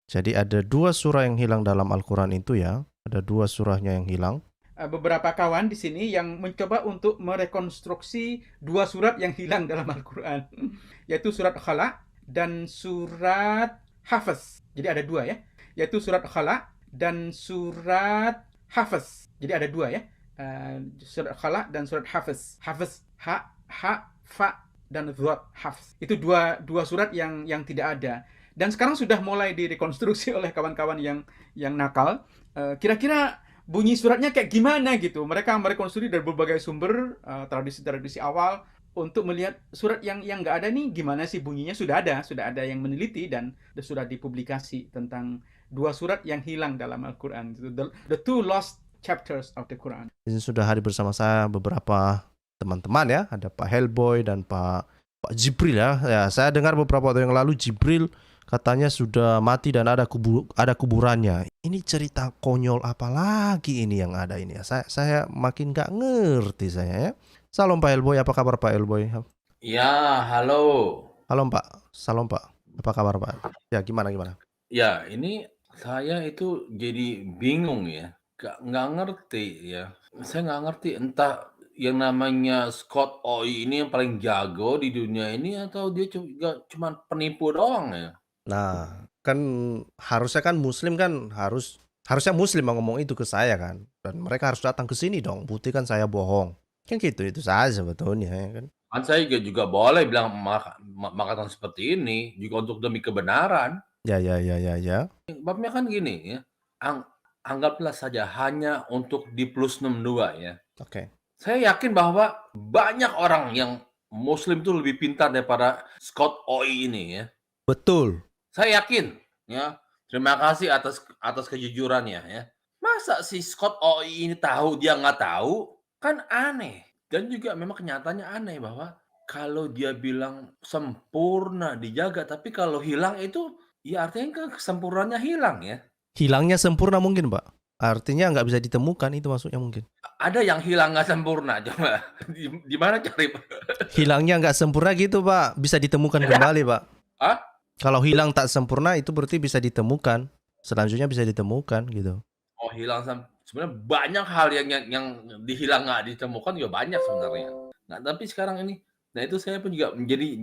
Jadi ada dua surah yang hilang dalam Al-Quran itu ya. Ada dua surahnya yang hilang. Beberapa kawan di sini yang mencoba untuk merekonstruksi dua surat yang hilang dalam Al-Quran, yaitu surat Khala dan surat Hafaz. Jadi ada dua ya, yaitu surat Khala dan surat Hafaz. Jadi ada dua ya, surat Khala dan surat Hafaz. Hafaz fa dan Dhad Hafaz. Itu dua surat yang tidak ada. Dan sekarang sudah mulai direkonstruksi oleh kawan-kawan yang nakal. Kira-kira bunyi suratnya kayak gimana gitu. Mereka merekonstruksi dari berbagai sumber, tradisi-tradisi awal untuk melihat surat yang nggak ada nih gimana sih bunyinya. Sudah ada yang meneliti dan sudah dipublikasi tentang dua surat yang hilang dalam Al-Quran. The two lost chapters of the Quran. Ini sudah hadir bersama saya beberapa teman-teman ya. Ada Pak Hellboy dan Pak Jibril ya. Ya, saya dengar beberapa waktu yang lalu Jibril katanya sudah mati dan ada kuburannya. Ini cerita konyol apa lagi ini yang ada ini ya? Saya makin nggak ngerti saya ya. Salam Pak Hellboy, apa kabar Pak Hellboy? Ya, halo. Halo Pak, salam Pak. Apa kabar Pak? Ya gimana gimana? Ya, ini saya itu jadi bingung ya. Nggak ngerti ya. Saya nggak ngerti entah yang namanya Scott Oi ini yang paling jago di dunia ini atau dia juga cuma penipu doang ya. Nah, kan harusnya kan Muslim kan harusnya Muslim yang ngomong itu ke saya kan, dan mereka harus datang ke sini dong, buktikan saya bohong. Kan gitu itu saja sebetulnya ya kan. Kan saya juga boleh bilang makanan seperti ini juga untuk demi kebenaran. Ya ya ya ya ya. Babnya kan gini ya. Anggaplah saja hanya untuk di plus 62 ya. Oke. Saya yakin bahwa banyak orang yang Muslim itu lebih pintar daripada Scott Oi ini ya. Betul. Saya yakin ya. Terima kasih atas kejujurannya ya. Masa si Scott Oi ini tahu dia nggak tahu? Kan aneh. Dan juga memang kenyataannya aneh bahwa kalau dia bilang sempurna dijaga, tapi kalau hilang itu ya artinya kan kesempurnaannya hilang ya. Hilangnya sempurna mungkin Pak. Artinya nggak bisa ditemukan itu maksudnya mungkin. Ada yang hilang nggak sempurna coba. Di mana cari? Hilangnya nggak sempurna gitu Pak, bisa ditemukan kembali Pak. Hah? Kalau hilang tak sempurna itu berarti bisa ditemukan. Selanjutnya bisa ditemukan gitu. Oh hilang sebenarnya banyak hal yang dihilang nggak ditemukan juga banyak sebenarnya. Nah tapi sekarang ini, nah itu saya pun juga jadi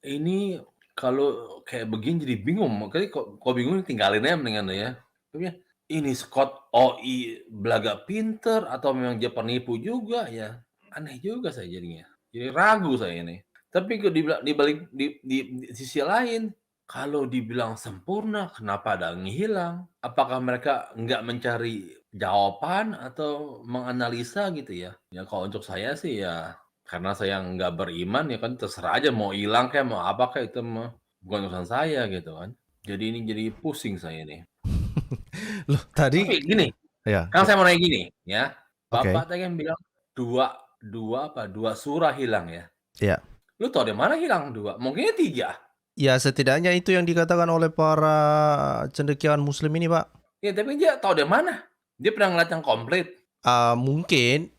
ini kalau kayak begini jadi bingung. Makanya kok bingung tinggalin aja mendingan ya. Tapi ini Scott OI belaga pinter atau memang dia penipu juga ya. Aneh juga saya jadinya. Jadi ragu saya ini. Tapi di balik di sisi lain kalau dibilang sempurna, kenapa ada yang hilang? Apakah mereka nggak mencari jawaban atau menganalisa gitu ya? Ya kalau untuk saya sih ya, karena saya nggak beriman ya kan terserah aja mau hilang kayak mau apa kayak itu mah bukan urusan saya gitu kan. Jadi ini jadi pusing saya nih. Loh, tadi Tapi gini, ya, kan saya mau nanya gini ya, oke. Bapak tadi kan bilang dua dua surah hilang ya. Ya. Lu tahu dari mana hilang dua? Mungkinnya tiga. Ya setidaknya itu yang dikatakan oleh para cendekiawan muslim ini Pak. Ya tapi dia tahu dari mana? Dia pernah ngeliat yang komplit. Mungkin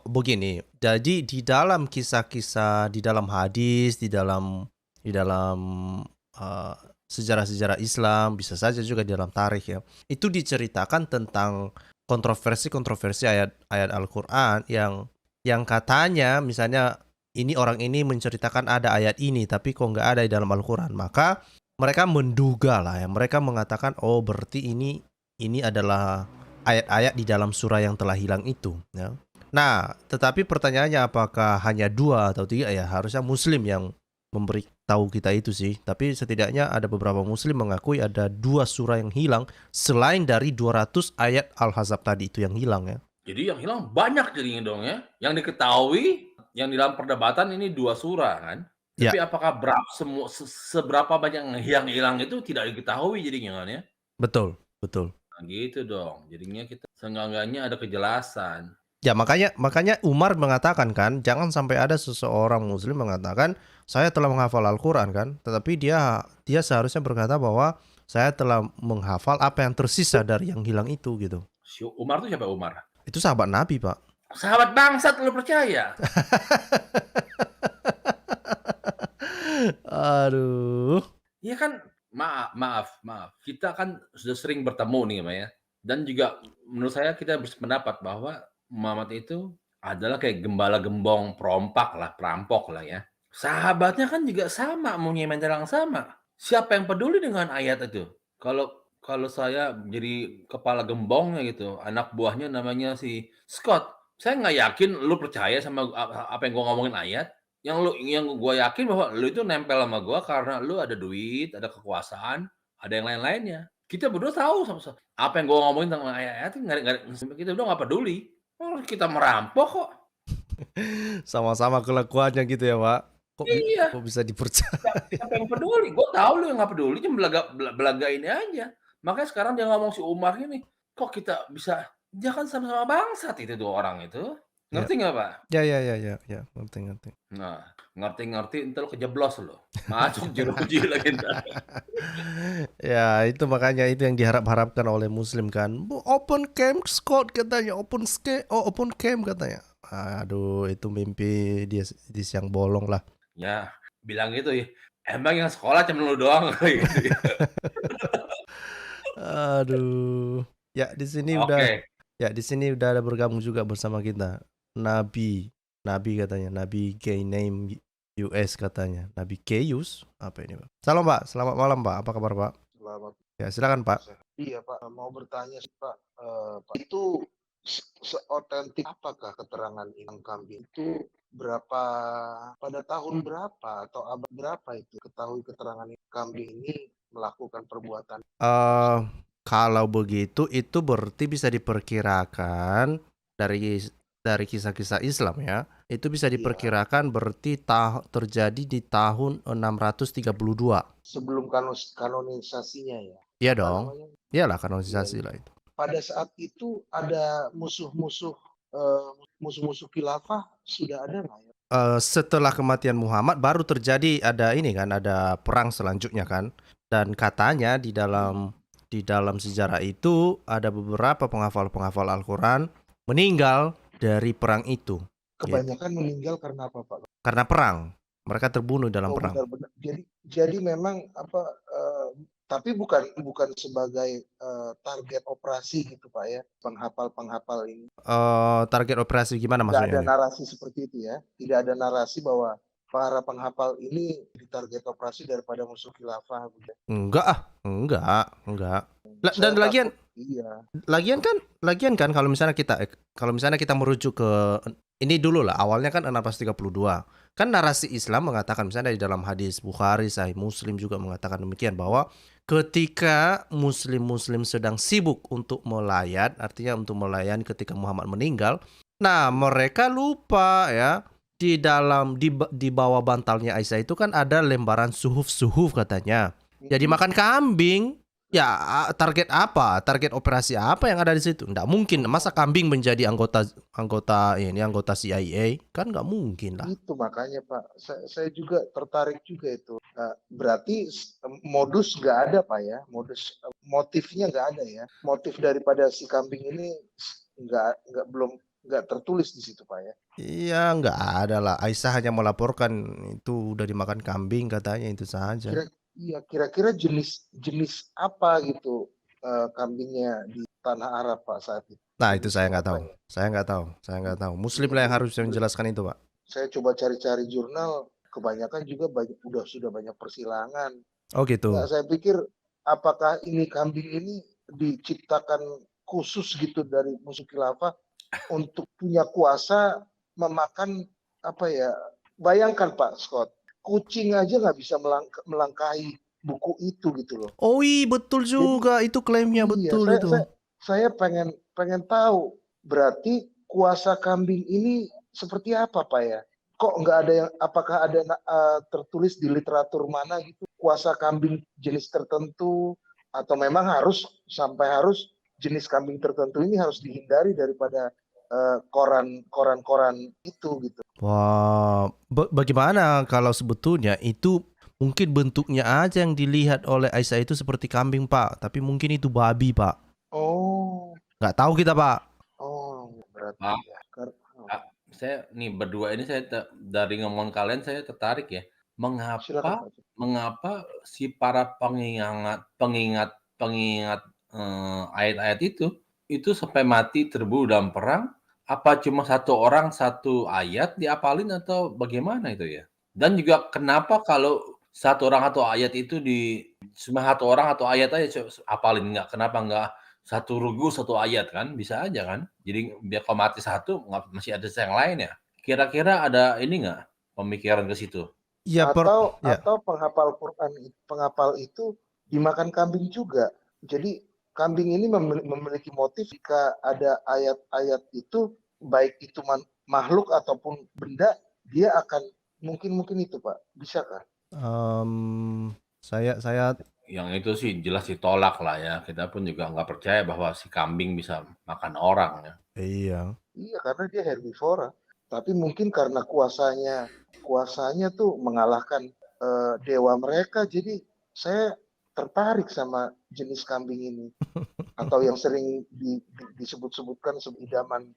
begini. Jadi di dalam kisah-kisah, di dalam hadis, di dalam uh, sejarah-sejarah Islam, bisa saja juga di dalam tarikh ya. Itu diceritakan tentang kontroversi-kontroversi ayat-ayat Al-Qur'an yang katanya misalnya ini orang ini menceritakan ada ayat ini tapi kok nggak ada di dalam Al-Qur'an. Maka mereka menduga lah ya. Mereka mengatakan oh berarti ini adalah ayat-ayat di dalam surah yang telah hilang itu ya. Nah, tetapi pertanyaannya apakah hanya dua atau tiga ya? Harusnya Muslim yang memberitahu kita itu sih. Tapi setidaknya ada beberapa Muslim mengakui ada dua surah yang hilang selain dari 200 ayat Al-Ahzab tadi itu yang hilang ya. Jadi yang hilang banyak jadinya dong ya. Yang diketahui yang di dalam perdebatan ini dua surah kan. Ya, Tapi apakah seberapa banyak yang hilang itu tidak diketahui jadinya kan ya. betul, betul. Nah, gitu dong. Jadinya kita seenggak-enggaknya ada kejelasan. Ya makanya Umar mengatakan kan, jangan sampai ada seseorang Muslim mengatakan saya telah menghafal Al-Quran kan, tetapi dia seharusnya berkata bahwa saya telah menghafal apa yang tersisa dari yang hilang itu gitu. Si Umar tuh siapa Umar? Itu sahabat Nabi Pak. Sahabat bangsat lu percaya? Aduh. Iya kan maaf. Kita kan sudah sering bertemu nih, Pak, ya. Dan juga menurut saya kita bersependapat bahwa Muhammad itu adalah kayak gembala gembong perampok lah ya. Sahabatnya kan juga sama, mempunyai mental yang sama. Siapa yang peduli dengan ayat itu? Kalau kalau saya jadi kepala gembongnya gitu, anak buahnya namanya si Scott, saya nggak yakin lu percaya sama apa yang gua ngomongin ayat. Yang gua yakin bahwa lu itu nempel sama gua karena lu ada duit, ada kekuasaan, ada yang lain-lainnya. Kita berdua tahu sama-sama apa yang gua ngomongin tentang ayat-ayat nggak kita berdua nggak peduli. Oh, kita merampok kok. Sama-sama kelakuannya gitu ya, Pak. Iya. Kok bisa dipercaya? Siapa yang peduli? Gue tahu lu yang nggak peduli, cuma belaga ini aja. Makanya sekarang dia ngomong si Umar ini, kok kita bisa, dia kan sama-sama bangsat itu dua orang itu. Ya. Ngerti nggak, Pak? Ya, ngerti. Nah, ngerti entar lu kejeblos lu. Masuk jeruji lagi entar. Ya, itu makanya itu yang diharap-harapkan oleh Muslim kan. Open camp Scott katanya, open camp katanya. Aduh, itu mimpi dia di siang bolong lah. Ya, bilang gitu ya. Emang yang sekolah cuma lu doang gitu. Aduh. Ya, di sini Oke. udah ada bergabung juga bersama kita. Nabi katanya, Nabi Gay Name US katanya. Nabi Gayus apa ini, Pak? Salam, Pak. Selamat malam, Pak. Apa kabar, Pak? Selamat. Ya, silakan, Pak. Iya, Pak. Mau bertanya sih, Pak. Pak, itu seotentik apakah keterangan Inang Kambing itu pada tahun berapa atau abad berapa itu ketahui keterangan Inang Kambing ini melakukan perbuatan? Kalau begitu itu berarti bisa diperkirakan dari kisah-kisah Islam ya. Itu bisa diperkirakan berarti terjadi di tahun 632. Sebelum kanonisasinya ya. Iya dong. Iyalah kanonisasi lah itu. Pada saat itu ada musuh-musuh khilafah sudah ada nggak ya? Setelah kematian Muhammad baru terjadi ada perang selanjutnya kan. Dan katanya di dalam sejarah itu ada beberapa penghafal Al-Quran meninggal dari perang itu. Kebanyakan meninggal karena apa, Pak? Karena perang. Mereka terbunuh dalam perang. Benar-benar. Jadi memang tapi bukan sebagai target operasi gitu, Pak ya, penghafal ini. Target operasi gimana maksudnya? Tidak ada narasi seperti itu ya. Tidak ada narasi bahwa para penghafal ini ditarget operasi daripada musuh khilafah. Enggak. Dan lagian kan kalau misalnya kita merujuk ke ini dulu lah, awalnya kan 632. Kan narasi Islam mengatakan misalnya di dalam hadis Bukhari, Sahih Muslim juga mengatakan demikian bahwa ketika muslim sedang sibuk untuk melayat, artinya untuk melayani ketika Muhammad meninggal, nah mereka lupa ya di bawah bantalnya Aisyah itu kan ada lembaran suhuf katanya. Jadi makan kambing. Ya, target apa? Target operasi apa yang ada di situ? Nggak mungkin. Masa kambing menjadi anggota CIA? Kan nggak mungkin lah. Itu makanya Pak, saya juga tertarik juga itu. Berarti modus nggak ada Pak ya? Motifnya nggak ada ya? Motif daripada si kambing ini nggak tertulis di situ Pak ya? Iya, nggak ada lah. Aisyah hanya melaporkan itu udah dimakan kambing katanya, itu saja. Kira-kira jenis apa gitu kambingnya di tanah Arab Pak saat itu? Nah, itu saya nggak tahu. Saya nggak tahu. Muslim lah yang harus menjelaskan itu, Pak. Saya coba cari-cari jurnal, kebanyakan juga sudah banyak persilangan. Oh gitu. Nah, saya pikir apakah ini kambing ini diciptakan khusus gitu dari musuh khilafah untuk punya kuasa memakan apa ya? Bayangkan Pak Scott, kucing aja nggak bisa melangkahi buku itu gitu loh. Oh iya betul juga. Jadi, itu klaimnya betul itu. Saya pengen tahu berarti kuasa kambing ini seperti apa Pak ya? Kok nggak ada yang, apakah ada tertulis di literatur mana gitu kuasa kambing jenis tertentu atau memang harus jenis kambing tertentu ini harus dihindari daripada koran itu gitu. Wah, bagaimana kalau sebetulnya itu mungkin bentuknya aja yang dilihat oleh Aisyah itu seperti kambing Pak, tapi mungkin itu babi Pak. Oh. Nggak tahu kita Pak. Oh, berarti ya. Saya nih berdua ini dari ngomong kalian saya tertarik ya. mengapa Silakan Pak. mengapa si para pengingat ayat-ayat itu sampai mati terbunuh dalam perang, apa cuma satu orang satu ayat diapalin atau bagaimana itu ya? Dan juga kenapa kalau satu orang atau ayat itu cuma satu orang atau ayat aja apalin, kenapa nggak satu rugu satu ayat kan? Bisa aja kan? Jadi biar kalau mati satu masih ada yang lain ya. Kira-kira ada ini nggak pemikiran ke situ? Ya, ya. Atau penghafal itu dimakan kambing juga. Jadi kambing ini memiliki motif jika ada ayat-ayat itu, baik itu makhluk ataupun benda, dia akan mungkin itu Pak. Bisa kan? Saya Yang itu sih jelas ditolak lah ya. Kita pun juga nggak percaya bahwa si kambing bisa makan orang ya. iya. Iya, karena dia herbivora. Tapi mungkin karena kuasanya tuh mengalahkan dewa mereka. Jadi saya tertarik sama jenis kambing ini. Atau yang sering disebut-sebutkan idaman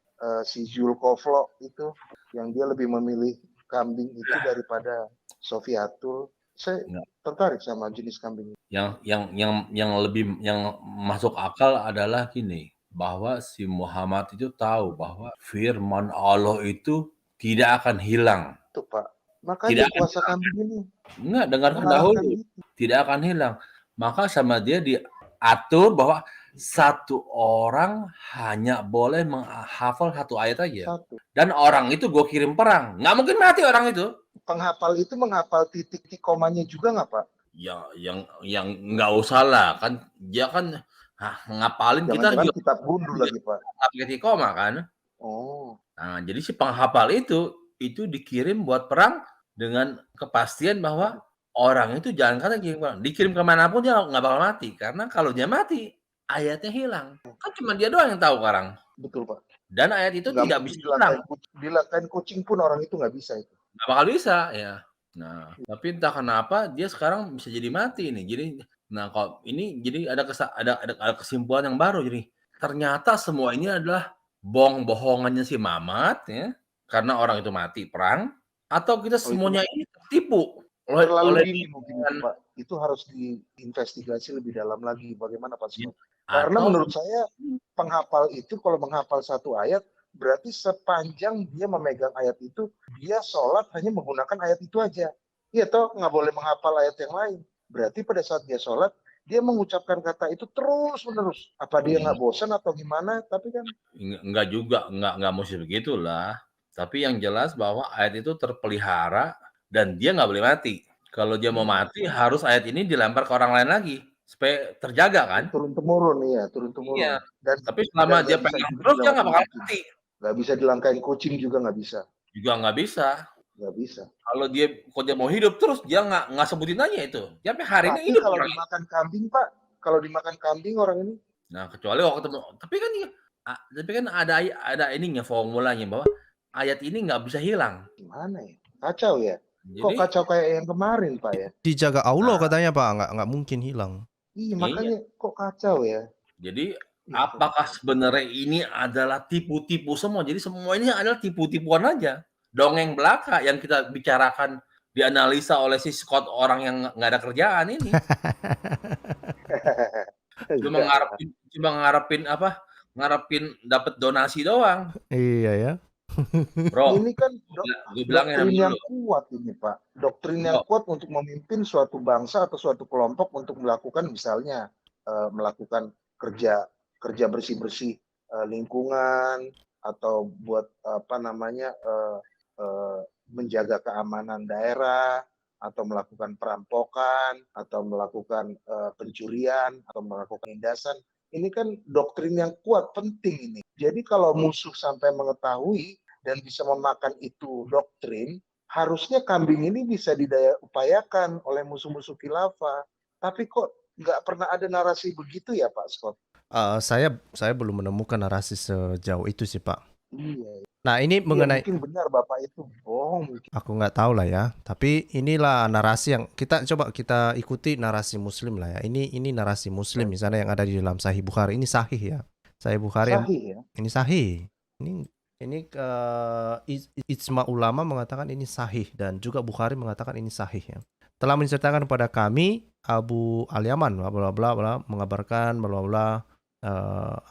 si Jules Kovlo itu, yang dia lebih memilih kambing itu daripada Sofiatul. Saya tertarik sama jenis kambing ini. Yang masuk akal adalah gini, bahwa si Muhammad itu tahu bahwa firman Allah itu tidak akan hilang. Tuh Pak, makanya kuasa kambing ini. Enggak, dengarkan dahulu. Tidak akan hilang. Maka sama dia diatur bahwa satu orang hanya boleh menghafal satu ayat aja. Dan orang itu gue kirim perang. Nggak mungkin mati orang itu. Penghafal itu menghafal titik komanya juga nggak Pak? Ya, yang nggak usah lah. Kan dia kan ngapalin kita juga. Kitab gundu lagi Pak. Titik koma kan. Oh. Nah, jadi si penghafal itu dikirim buat perang dengan kepastian bahwa orang itu jangan kata dikirim kemanapun dia nggak bakal mati. Karena kalau dia mati, ayatnya hilang. Kan cuma dia doang yang tahu sekarang. Betul Pak. Dan ayat itu tidak bisa hilang. Dilakain kucing pun orang itu nggak bisa itu. Nggak bakal bisa ya. Nah, tapi entah kenapa dia sekarang bisa jadi mati nih. Jadi, nah kalau ini jadi ada kesimpulan yang baru. Jadi ternyata semua ini adalah bohongannya si Mamat ya, karena orang itu mati perang, atau kita semuanya ini tertipu oleh dini mungkin Pak. Itu harus diinvestigasi lebih dalam lagi bagaimana Pak Scott. Karena menurut saya penghafal itu kalau menghafal satu ayat berarti sepanjang dia memegang ayat itu, dia sholat hanya menggunakan ayat itu aja. Iya toh, nggak boleh menghafal ayat yang lain. Berarti pada saat dia sholat, dia mengucapkan kata itu terus-menerus. Apa dia nggak bosan atau gimana? Tapi kan enggak juga, nggak mesti begitulah. Tapi yang jelas bahwa ayat itu terpelihara dan dia nggak boleh mati. Kalau dia mau mati, harus ayat ini dilempar ke orang lain lagi supaya terjaga kan? Turun-temurun. Iya. Tapi selama dia pegang terus dia nggak bakal mati. Nggak bisa dilangkain kucing juga nggak bisa. Nggak bisa. Nggak bisa. Kalau dia mau hidup terus, dia nggak sebutin aja itu. Dia sampai hari ini hidup. Kalau dimakan kambing Pak, kalau dimakan kambing orang ini. Nah kecuali waktu ketemu, tapi kan ada ininya formulanya bahwa ayat ini nggak bisa hilang. Gimana ya? Kacau ya. Kok kacau kayak yang kemarin Pak ya? Dijaga Allah katanya Pak, nggak mungkin hilang. Iya makanya kok kacau ya. Jadi apakah sebenarnya ini adalah tipu-tipu semua? Jadi semua ini adalah tipu-tipuan aja. Dongeng belaka yang kita bicarakan dianalisa oleh si Scott orang yang nggak ada kerjaan ini. Cuma ngarepin dapat donasi doang. Iya ya. Bro, ini kan doktrin yang kuat ini Pak. Doktrin yang kuat untuk memimpin suatu bangsa atau suatu kelompok untuk melakukan misalnya melakukan kerja bersih-bersih lingkungan atau buat menjaga keamanan daerah atau melakukan perampokan atau melakukan pencurian atau melakukan penindasan. Ini kan doktrin yang kuat, penting ini. Jadi kalau musuh sampai mengetahui dan bisa memakan itu doktrin, harusnya kambing ini bisa didaya upayakan oleh musuh-musuh khilafah. Tapi kok nggak pernah ada narasi begitu ya Pak Scott? Saya belum menemukan narasi sejauh itu sih Pak. Iya. Nah ini mengenai mungkin benar Bapak itu bohong. Aku nggak tahu lah ya. Tapi inilah narasi yang kita ikuti narasi Muslim lah ya. Ini narasi Muslim misalnya yang ada di dalam Sahih Bukhari. Ini sahih ya. Sahih Bukhari. Sahih ya. Ini sahih. Ini Ini ijma ulama mengatakan ini sahih dan juga Bukhari mengatakan ini sahih ya. Telah menceritakan kepada kami Abu Al-Yaman bla bla bla bla mengabarkan bla bla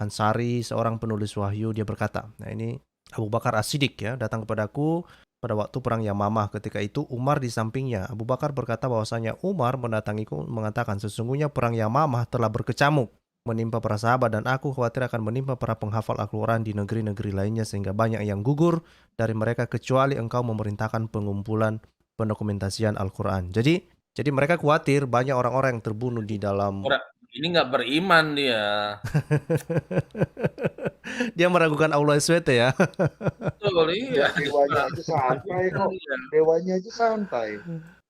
Ansari seorang penulis wahyu dia berkata. Nah, ini Abu Bakar As-Siddiq ya datang kepadaku pada waktu perang Yamamah. Ketika itu Umar di sampingnya. Abu Bakar berkata bahwasanya Umar mendatangiku mengatakan sesungguhnya perang Yamamah telah berkecamuk menimpa para sahabat dan aku khawatir akan menimpa para penghafal Al-Quran di negeri-negeri lainnya sehingga banyak yang gugur dari mereka kecuali engkau memerintahkan pengumpulan pendokumentasian Al-Quran. Jadi mereka khawatir banyak orang-orang yang terbunuh di dalam Ini nggak beriman dia. dia meragukan Allah SWT ya. Betul, iya. Dewanya aja santai kok. Iya. Dewanya aja santai.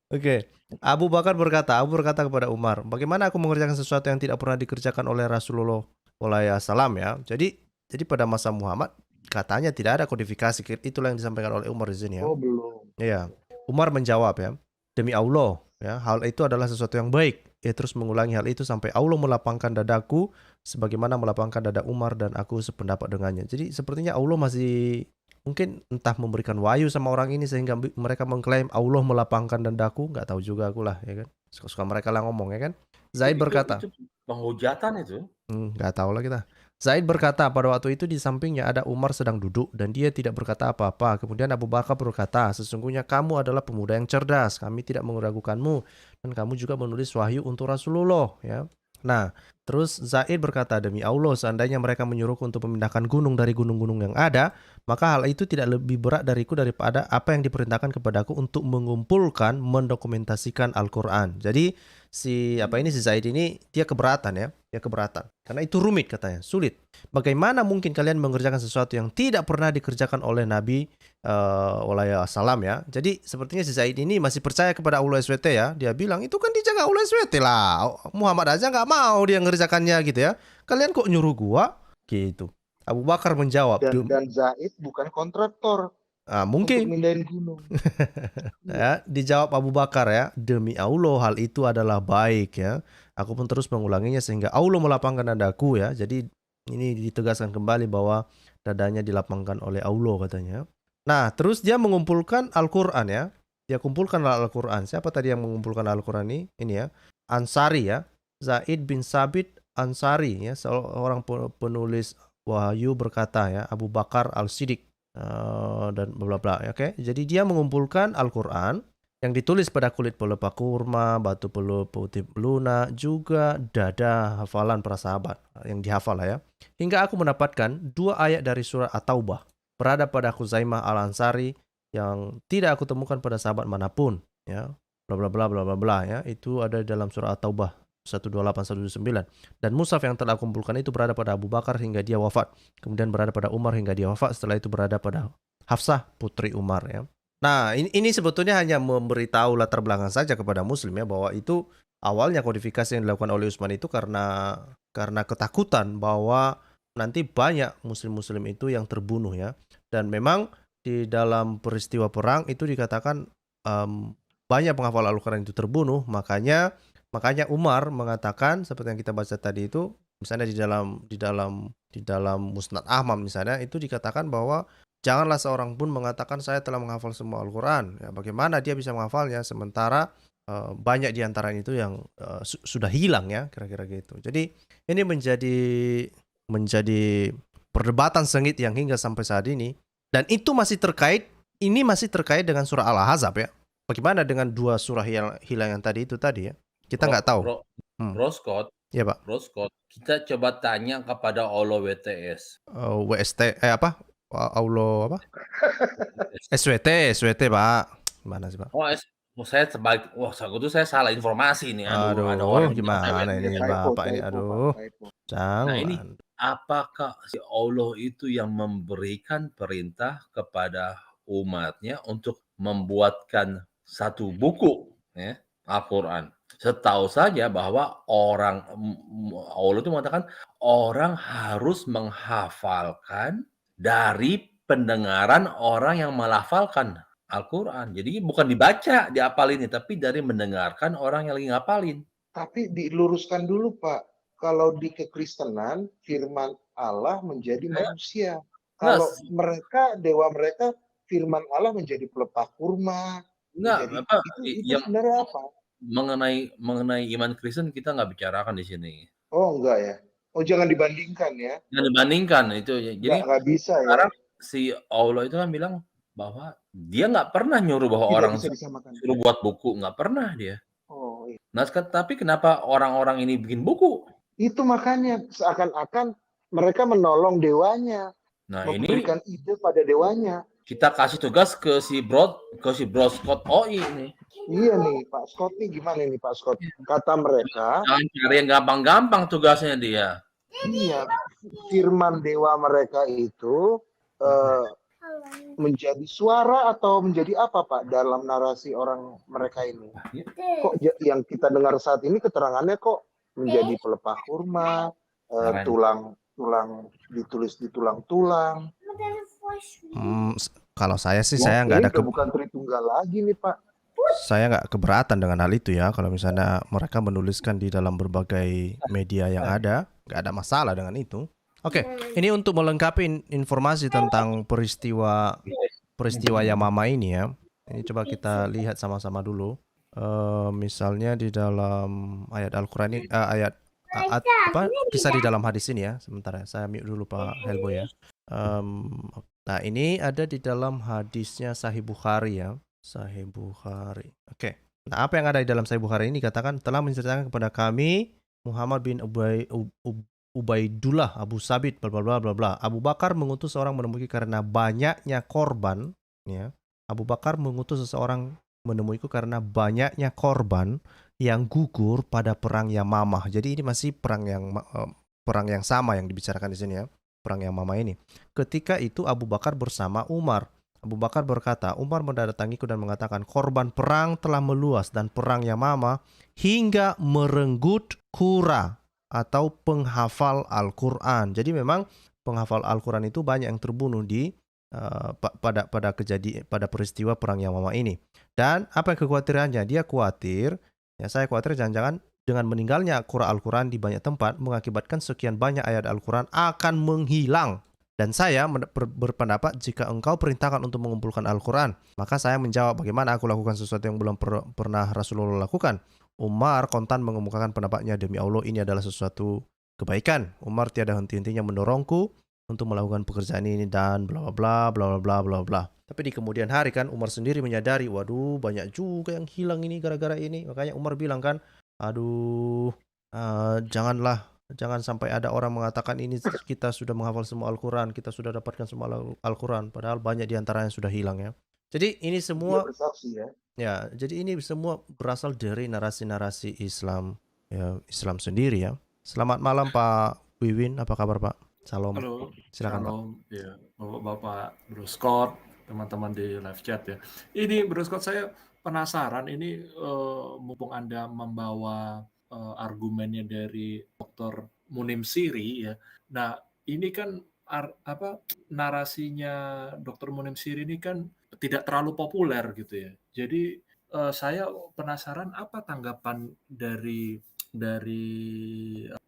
Oke. Abu Bakar berkata kepada Umar, bagaimana aku mengerjakan sesuatu yang tidak pernah dikerjakan oleh Rasulullah SAW ya. Jadi pada masa Muhammad katanya tidak ada kodifikasi. Itulah yang disampaikan oleh Umar di sini ya. Oh, belum. Iya. Umar menjawab ya, demi Allah ya, hal itu adalah sesuatu yang baik. Ia terus mengulangi hal itu sampai Allah melapangkan dadaku sebagaimana melapangkan dada Umar dan aku sependapat dengannya. Jadi sepertinya Allah masih mungkin entah memberikan wahyu sama orang ini sehingga mereka mengklaim Allah melapangkan dadaku, nggak tahu juga aku lah ya kan. Suka-suka mereka lah ngomong ya kan. Zaid berkata, Itu penghujatan itu. nggak tahu lah kita. Zaid berkata pada waktu itu di sampingnya ada Umar sedang duduk dan dia tidak berkata apa-apa. Kemudian Abu Bakar berkata, sesungguhnya kamu adalah pemuda yang cerdas. Kami tidak meragukanmu dan kamu juga menulis wahyu untuk Rasulullah. Ya. Nah, terus Zaid berkata, demi Allah seandainya mereka menyuruhku untuk memindahkan gunung dari gunung-gunung yang ada, maka hal itu tidak lebih berat dariku daripada apa yang diperintahkan kepadaku untuk mengumpulkan, mendokumentasikan Al-Quran. Jadi si Zaid ini dia keberatan ya. Dia keberatan. Karena itu rumit katanya, sulit. Bagaimana mungkin kalian mengerjakan sesuatu yang tidak pernah dikerjakan oleh Nabi salam ya. Jadi sepertinya si Zaid ini masih percaya kepada Allah SWT ya. Dia bilang itu kan dijaga Allah SWT lah. Muhammad aja nggak mau dia ngerjakannya gitu ya. Kalian kok nyuruh gua gitu. Abu Bakar menjawab. Dan Zaid bukan kontraktor mungkin. untuk mindahin gunung. Ya, dijawab Abu Bakar ya, demi Allah hal itu adalah baik ya. Aku pun terus mengulanginya sehingga Allah melapangkan dadaku ya. Jadi ini ditegaskan kembali bahwa dadanya dilapangkan oleh Allah katanya. Nah, terus dia mengumpulkan Al-Quran ya. Dia kumpulkan Al-Quran. Siapa tadi yang mengumpulkan Al-Quran ini? Ini ya, Ansari ya. Zaid bin Sabit Ansari ya, seorang penulis wahyu berkata ya, Abu Bakar Al-Siddiq dan bla bla. Oke. Jadi dia mengumpulkan Al-Quran yang ditulis pada kulit pelepah kurma, batu putih lunak, juga dada hafalan para sahabat yang dihafal ya. Hingga aku mendapatkan 2 ayat dari surah At-Taubah berada pada Khuzaimah Al-Ansari yang tidak aku temukan pada sahabat manapun ya. Bla bla bla bla bla bla ya. Itu ada di dalam surah At-Taubah 128-129. Dan mushaf yang telah aku kumpulkan itu berada pada Abu Bakar hingga dia wafat. Kemudian berada pada Umar hingga dia wafat. Setelah itu berada pada Hafsah putri Umar ya. Nah, ini sebetulnya hanya memberitahu latar belakang saja kepada muslim ya, bahwa itu awalnya kodifikasi yang dilakukan oleh Utsman itu karena ketakutan bahwa nanti banyak muslim-muslim itu yang terbunuh ya. Dan memang di dalam peristiwa perang itu dikatakan banyak penghafal Al-Quran itu terbunuh, makanya Umar mengatakan seperti yang kita baca tadi itu, misalnya di dalam Musnad Ahmad misalnya itu dikatakan bahwa janganlah seorang pun mengatakan saya telah menghafal semua Al-Quran. Ya, bagaimana dia bisa menghafalnya sementara banyak di antara itu yang sudah hilang ya, kira-kira gitu. Jadi ini menjadi perdebatan sengit yang hingga sampai saat ini. Dan itu masih terkait dengan surah Al-Ahzab ya. Bagaimana dengan 2 surah yang hilang yang tadi ya? Kita nggak tahu. Roskot. Ya Pak. Roskot. Kita coba tanya kepada Allah WTS. WST apa? Allah apa? SWT Pak. Gimana sih Pak? Saya sebalik, saya salah informasi nih. Aduh, ada orang gimana ini Bapak ini? Aduh, jangan. Nah ini, apakah si Allah itu yang memberikan perintah kepada umatnya untuk membuatkan satu buku ya, Al-Quran? Setahu saja bahwa Allah itu mengatakan orang harus menghafalkan dari pendengaran orang yang melafalkan Al-Quran. Jadi bukan dibaca, diapalin, tapi dari mendengarkan orang yang lagi ngapalin. Tapi diluruskan dulu Pak, kalau di kekristenan firman Allah menjadi manusia. Kalau mereka, dewa mereka, firman Allah menjadi pelepah kurma, enggak menjadi apa itu yang sebenarnya apa? mengenai iman Kristen kita nggak bicarakan di sini. Oh enggak ya? Oh jangan dibandingkan ya? Jangan dibandingkan itu. Jadi Nggak bisa ya? sekarang si Allah itu kan bilang bahwa dia nggak pernah nyuruh bahwa Tidak orang bisa disamakan. suruh buat buku, nggak pernah dia. Oh iya. Nah, tapi kenapa orang-orang ini bikin buku? Itu makanya seakan-akan mereka menolong dewanya, Nah, ini memberikan ide pada dewanya. kita kasih tugas ke si Bro Scott OI ini. Iya nih, Pak Scott nih gimana nih Pak Scott? Kata mereka, Jangan cari yang gampang-gampang tugasnya dia. iya, firman dewa mereka itu menjadi suara atau menjadi apa Pak dalam narasi orang mereka ini? Kok yang kita dengar saat ini keterangannya kok menjadi pelepah kurma, tulang ditulis di tulang-tulang. Kalau saya sih Wah, saya nggak ada ini bukan Tritunggal lagi nih Pak. saya nggak keberatan dengan hal itu ya. Kalau misalnya mereka menuliskan di dalam berbagai media yang ada, nggak ada masalah dengan itu. Oke, ini untuk melengkapi informasi tentang peristiwa Yamama ini ya. Ini coba kita lihat sama-sama dulu. Misalnya di dalam ayat Al-Quran ini, kisah di dalam hadis ini ya. Sebentar ya, saya mute dulu Pak Helboy ya. Nah ini ada di dalam hadisnya Sahih Bukhari ya. Sahih Bukhari. Oke. Nah apa yang ada di dalam Sahih Bukhari ini katakan telah menceritakan kepada kami Muhammad bin Ubaidullah Abu Sabit bla bla bla bla. Abu Bakar mengutus seorang menemui karena banyaknya korban ya. Abu Bakar mengutus seseorang menemuiku karena banyaknya korban yang gugur pada perang Yamamah. Jadi ini masih perang yang sama yang dibicarakan di sini ya. Perang Yamamah ini. Ketika itu Abu Bakar bersama Umar. Abu Bakar berkata, Umar mendatangiku dan mengatakan, korban perang telah meluas dan perang Yamamah hingga merenggut Qura atau penghafal Al-Quran. Jadi memang penghafal Al-Quran itu banyak yang terbunuh di pada peristiwa perang Yamamah ini. Dan apa yang kekhawatirannya? Dia khawatir, ya saya khawatir jangan-jangan dengan meninggalnya Qura Al-Quran di banyak tempat mengakibatkan sekian banyak ayat Al-Quran akan menghilang. Dan saya berpendapat jika engkau perintahkan untuk mengumpulkan Al-Quran, maka saya menjawab bagaimana aku lakukan sesuatu yang belum pernah Rasulullah lakukan. Umar kontan mengemukakan pendapatnya, demi Allah ini adalah sesuatu kebaikan. Umar tiada henti-hentinya mendorongku untuk melakukan pekerjaan ini dan bla bla bla bla bla bla bla. Tapi di kemudian hari kan Umar sendiri menyadari, waduh banyak juga yang hilang ini gara-gara ini. Makanya Umar bilang kan, aduh jangan sampai ada orang mengatakan ini kita sudah menghafal semua Al-Quran, kita sudah dapatkan semua Al-Quran, padahal banyak di antaranya sudah hilang ya. Jadi ini semua bersaksi ya. Ya, jadi ini semua berasal dari narasi-narasi Islam, ya Islam sendiri ya. Selamat malam Pak Wiwin, apa kabar Pak? Salam. Halo, silakan Pak. Ya, Bapak Bro Scott, teman-teman di live chat ya. Ini Bro Scott, saya penasaran ini mumpung Anda membawa argumennya dari Dr. Munim Siri ya. Nah, ini kan narasinya Dr. Munim Siri ini kan tidak terlalu populer gitu ya. Jadi saya penasaran apa tanggapan dari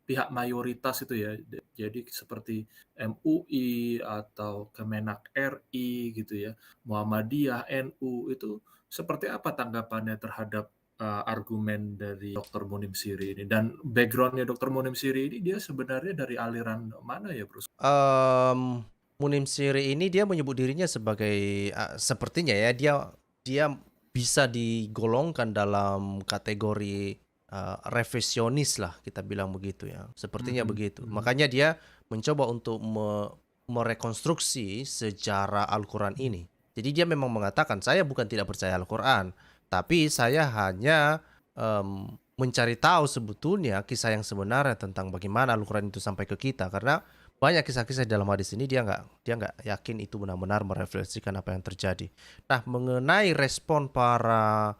pihak mayoritas itu ya. Jadi seperti MUI atau Kemenak RI gitu ya, Muhammadiyah, NU itu seperti apa tanggapannya terhadap argumen dari Dr. Munim Siri ini, dan backgroundnya Dr. Munim Siri ini dia sebenarnya dari aliran mana ya, Bro? Munim Siri ini dia menyebut dirinya sebagai sepertinya ya dia bisa digolongkan dalam kategori revisionis lah, kita bilang begitu ya. Sepertinya begitu. Makanya dia mencoba untuk merekonstruksi sejarah Al-Quran ini. Jadi dia memang mengatakan saya bukan tidak percaya Al-Quran, tapi saya hanya mencari tahu sebetulnya kisah yang sebenarnya tentang bagaimana Al-Quran itu sampai ke kita, karena banyak kisah-kisah dalam hadis ini dia nggak yakin itu benar-benar merefleksikan apa yang terjadi. Nah, mengenai respon para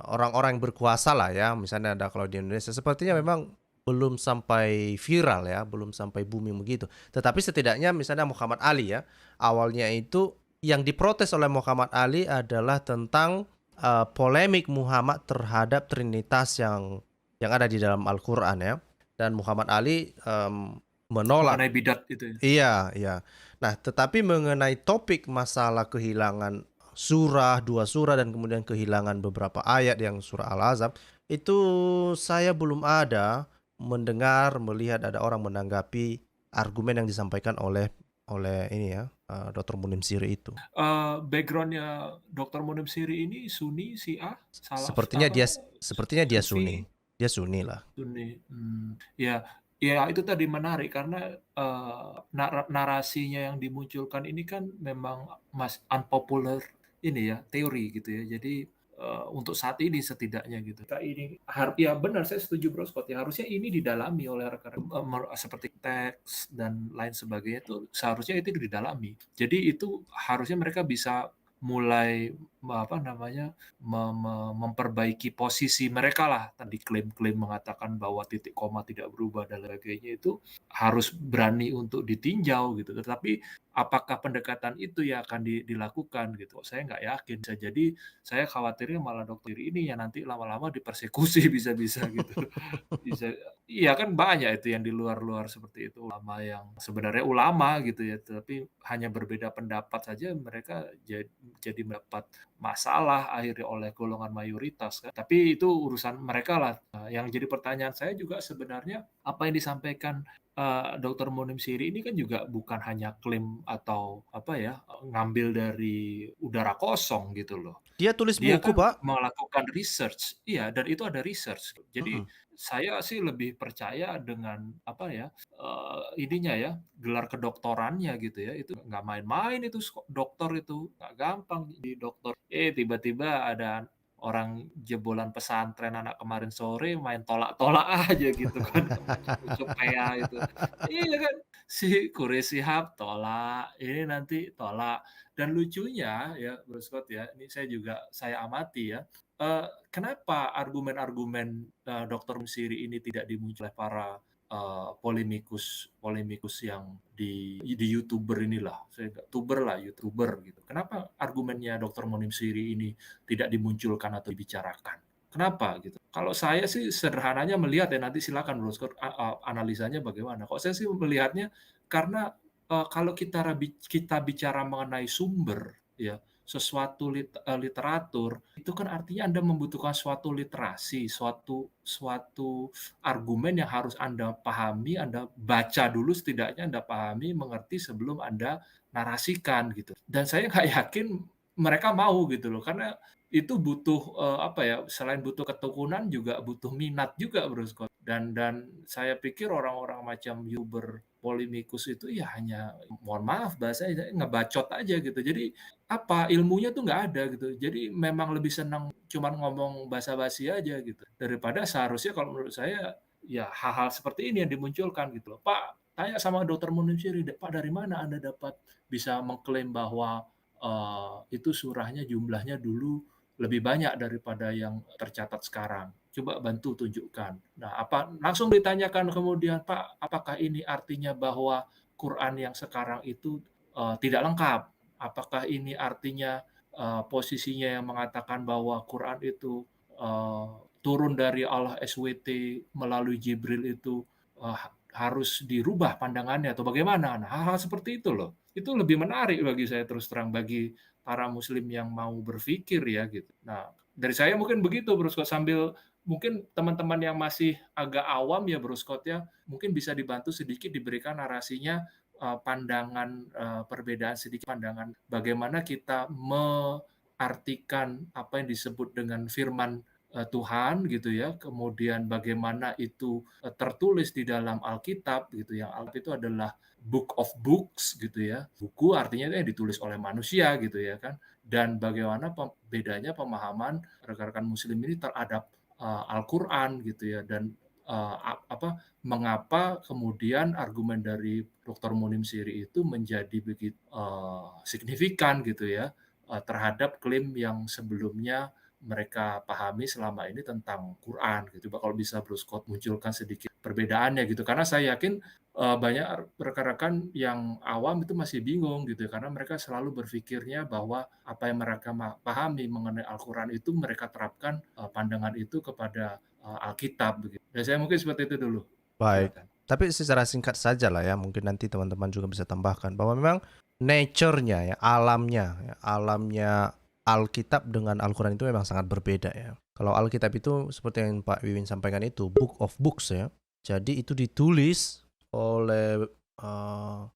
orang-orang yang berkuasa lah ya, misalnya ada kalau di Indonesia sepertinya memang belum sampai viral ya, belum sampai booming begitu. Tetapi setidaknya misalnya Muhammad Ali ya, awalnya itu yang diprotes oleh Muhammad Ali adalah tentang polemik Muhammad terhadap Trinitas yang ada di dalam Al-Quran ya. Dan Muhammad Ali menolak. mengenai bidat itu ya. Iya, iya. Nah, tetapi mengenai topik masalah kehilangan surah, 2 surah dan kemudian kehilangan beberapa ayat yang surah Al-Ahzab, itu saya belum ada mendengar, melihat ada orang menanggapi argumen yang disampaikan oleh ini ya, Dr. Munim Siri itu. Backgroundnya Dr. Munim Siri ini Sunni, Syiah, Salaf, Sepertinya dia apa, sepertinya dia Sufi, Sunni. Dia Sunni lah. Sunni. Ya, ya itu tadi menarik karena narasinya yang dimunculkan ini kan memang unpopular ini ya teori gitu ya. Jadi untuk saat ini setidaknya gitu. Ini ya benar saya setuju Bro Scott ya harusnya ini didalami oleh rekan seperti teks dan lain sebagainya itu seharusnya itu didalami. Jadi itu harusnya mereka bisa mulai apa namanya memperbaiki posisi mereka lah. Tadi klaim-klaim mengatakan bahwa titik koma tidak berubah dan sebagainya itu harus berani untuk ditinjau gitu. Tetapi apakah pendekatan itu yang akan dilakukan gitu? Saya nggak yakin. Bisa jadi saya khawatirnya malah dokter ini yang nanti lama-lama dipersekusi bisa-bisa gitu. Bisa, iya kan banyak itu yang di luar-luar seperti itu ulama yang sebenarnya ulama gitu ya, tapi hanya berbeda pendapat saja mereka jadi mendapat masalah akhirnya oleh golongan mayoritas kan. Tapi itu urusan mereka lah. Nah, yang jadi pertanyaan saya juga sebenarnya apa yang disampaikan Dr. Munim Siri ini kan juga bukan hanya klaim atau apa ya ngambil dari udara kosong gitu loh. Dia tulis Dia buku, kan Pak. melakukan research, iya, dan itu ada research. Jadi Mhm. saya sih lebih percaya dengan apa ya ininya ya gelar kedoktorannya gitu ya itu nggak main-main itu dokter itu nggak gampang di dokter. Tiba-tiba ada orang jebolan pesantren anak kemarin sore main tolak-tolak aja gitu kan ucup pea itu. Iya kan si Quraish Shihab tolak, ini nanti tolak. Dan lucunya ya Bro Scott ya, ini saya amati ya, kenapa argumen-argumen, Dr. Siri ini tidak dimunculkan oleh para, polemikus yang di YouTuber inilah, saya nggak tuber lah, YouTuber gitu. Kenapa argumennya Dr. Monim Siri ini tidak dimunculkan atau dibicarakan? Kenapa gitu? Kalau saya sih sederhananya melihat ya, nanti silakan Bro Scott analisanya bagaimana. Kalau saya sih melihatnya karena, kalau kita bicara mengenai sumber ya, sesuatu literatur, itu kan artinya Anda membutuhkan suatu literasi, suatu argumen yang harus Anda pahami, Anda baca dulu setidaknya Anda pahami, mengerti sebelum Anda narasikan gitu. Dan saya nggak yakin mereka mau gitu loh, karena itu butuh, apa ya, selain butuh ketekunan juga butuh minat juga Bro Scott. Dan saya pikir orang-orang macam YouTuber polemikus itu ya hanya, mohon maaf bahasanya, ngebacot aja gitu. Jadi apa, ilmunya tuh nggak ada gitu. Jadi memang lebih senang cuman ngomong basa-basi aja gitu. Daripada seharusnya kalau menurut saya, ya hal-hal seperti ini yang dimunculkan gitu loh. "Pak, tanya sama Dokter Munir Syiri, Pak dari mana Anda dapat bisa mengklaim bahwa itu surahnya jumlahnya dulu lebih banyak daripada yang tercatat sekarang? Coba bantu tunjukkan." Nah, langsung ditanyakan kemudian, "Pak, apakah ini artinya bahwa Quran yang sekarang itu tidak lengkap? Apakah ini artinya posisinya yang mengatakan bahwa Quran itu turun dari Allah SWT melalui Jibril itu harus dirubah pandangannya atau bagaimana?" Nah, hal-hal seperti itu loh. Itu lebih menarik bagi saya terus terang bagi para muslim yang mau berpikir ya gitu. Nah, dari saya mungkin begitu Bro Scott sambil mungkin teman-teman yang masih agak awam ya Bro Scott ya, mungkin bisa dibantu sedikit diberikan narasinya pandangan perbedaan sedikit pandangan bagaimana kita mengartikan apa yang disebut dengan firman Tuhan gitu ya, kemudian bagaimana itu tertulis di dalam Alkitab gitu ya. Alkitab itu adalah book of books gitu ya. Buku artinya itu yang ditulis oleh manusia gitu ya kan. Dan bagaimana bedanya pemahaman rekan-rekan muslim ini terhadap Al-Qur'an gitu ya dan mengapa kemudian argumen dari Dr. Munim Siri itu menjadi begitu signifikan gitu ya terhadap klaim yang sebelumnya mereka pahami selama ini tentang Quran gitu. Kalau bisa Bro Scott munculkan sedikit perbedaannya gitu. Karena saya yakin banyak rekan-rekan yang awam itu masih bingung gitu ya, karena mereka selalu berpikirnya bahwa apa yang mereka pahami mengenai Al-Quran itu mereka terapkan pandangan itu kepada Alkitab begitu. Dan saya mungkin seperti itu dulu. Baik. Silakan. Tapi secara singkat saja lah ya, mungkin nanti teman-teman juga bisa tambahkan bahwa memang nature-nya ya, alamnya Alkitab dengan Al-Quran itu memang sangat berbeda ya. Kalau Alkitab itu seperti yang Pak Wiwin sampaikan itu book of books ya. Jadi itu ditulis oleh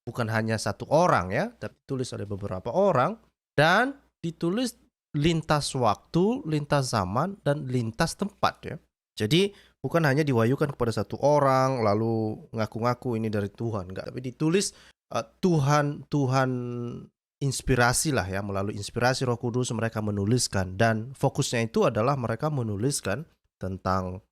bukan hanya satu orang ya, tapi ditulis oleh beberapa orang dan ditulis lintas waktu, lintas zaman dan lintas tempat ya. Jadi bukan hanya diwahyukan kepada satu orang lalu ngaku-ngaku ini dari Tuhan, enggak, tapi ditulis Tuhan inspirasi lah ya, melalui inspirasi Roh Kudus mereka menuliskan dan fokusnya itu adalah mereka menuliskan tentang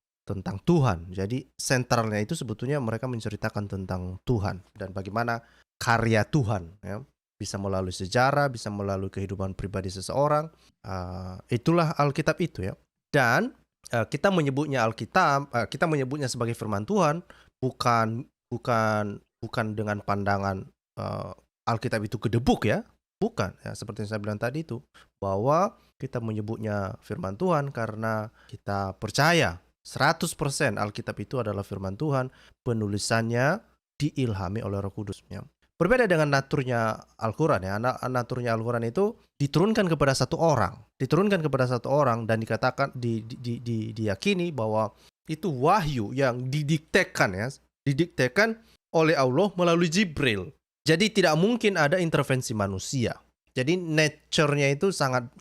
Tuhan. Jadi sentralnya itu sebetulnya mereka menceritakan tentang Tuhan dan bagaimana karya Tuhan ya, bisa melalui sejarah, bisa melalui kehidupan pribadi seseorang. Itulah Alkitab itu ya. Dan kita menyebutnya Alkitab, kita menyebutnya sebagai firman Tuhan bukan dengan pandangan Alkitab itu gedebuk ya, bukan ya, seperti yang saya bilang tadi itu bahwa kita menyebutnya firman Tuhan karena kita percaya 100% Alkitab itu adalah firman Tuhan, penulisannya diilhami oleh Roh Kudus ya. Berbeda dengan naturnya Al-Quran ya. Naturnya Al-Quran itu diturunkan kepada satu orang dan dikatakan diyakini bahwa itu wahyu yang didiktekan oleh Allah melalui Jibril. Jadi tidak mungkin ada intervensi manusia. Jadi nature-nya itu sangat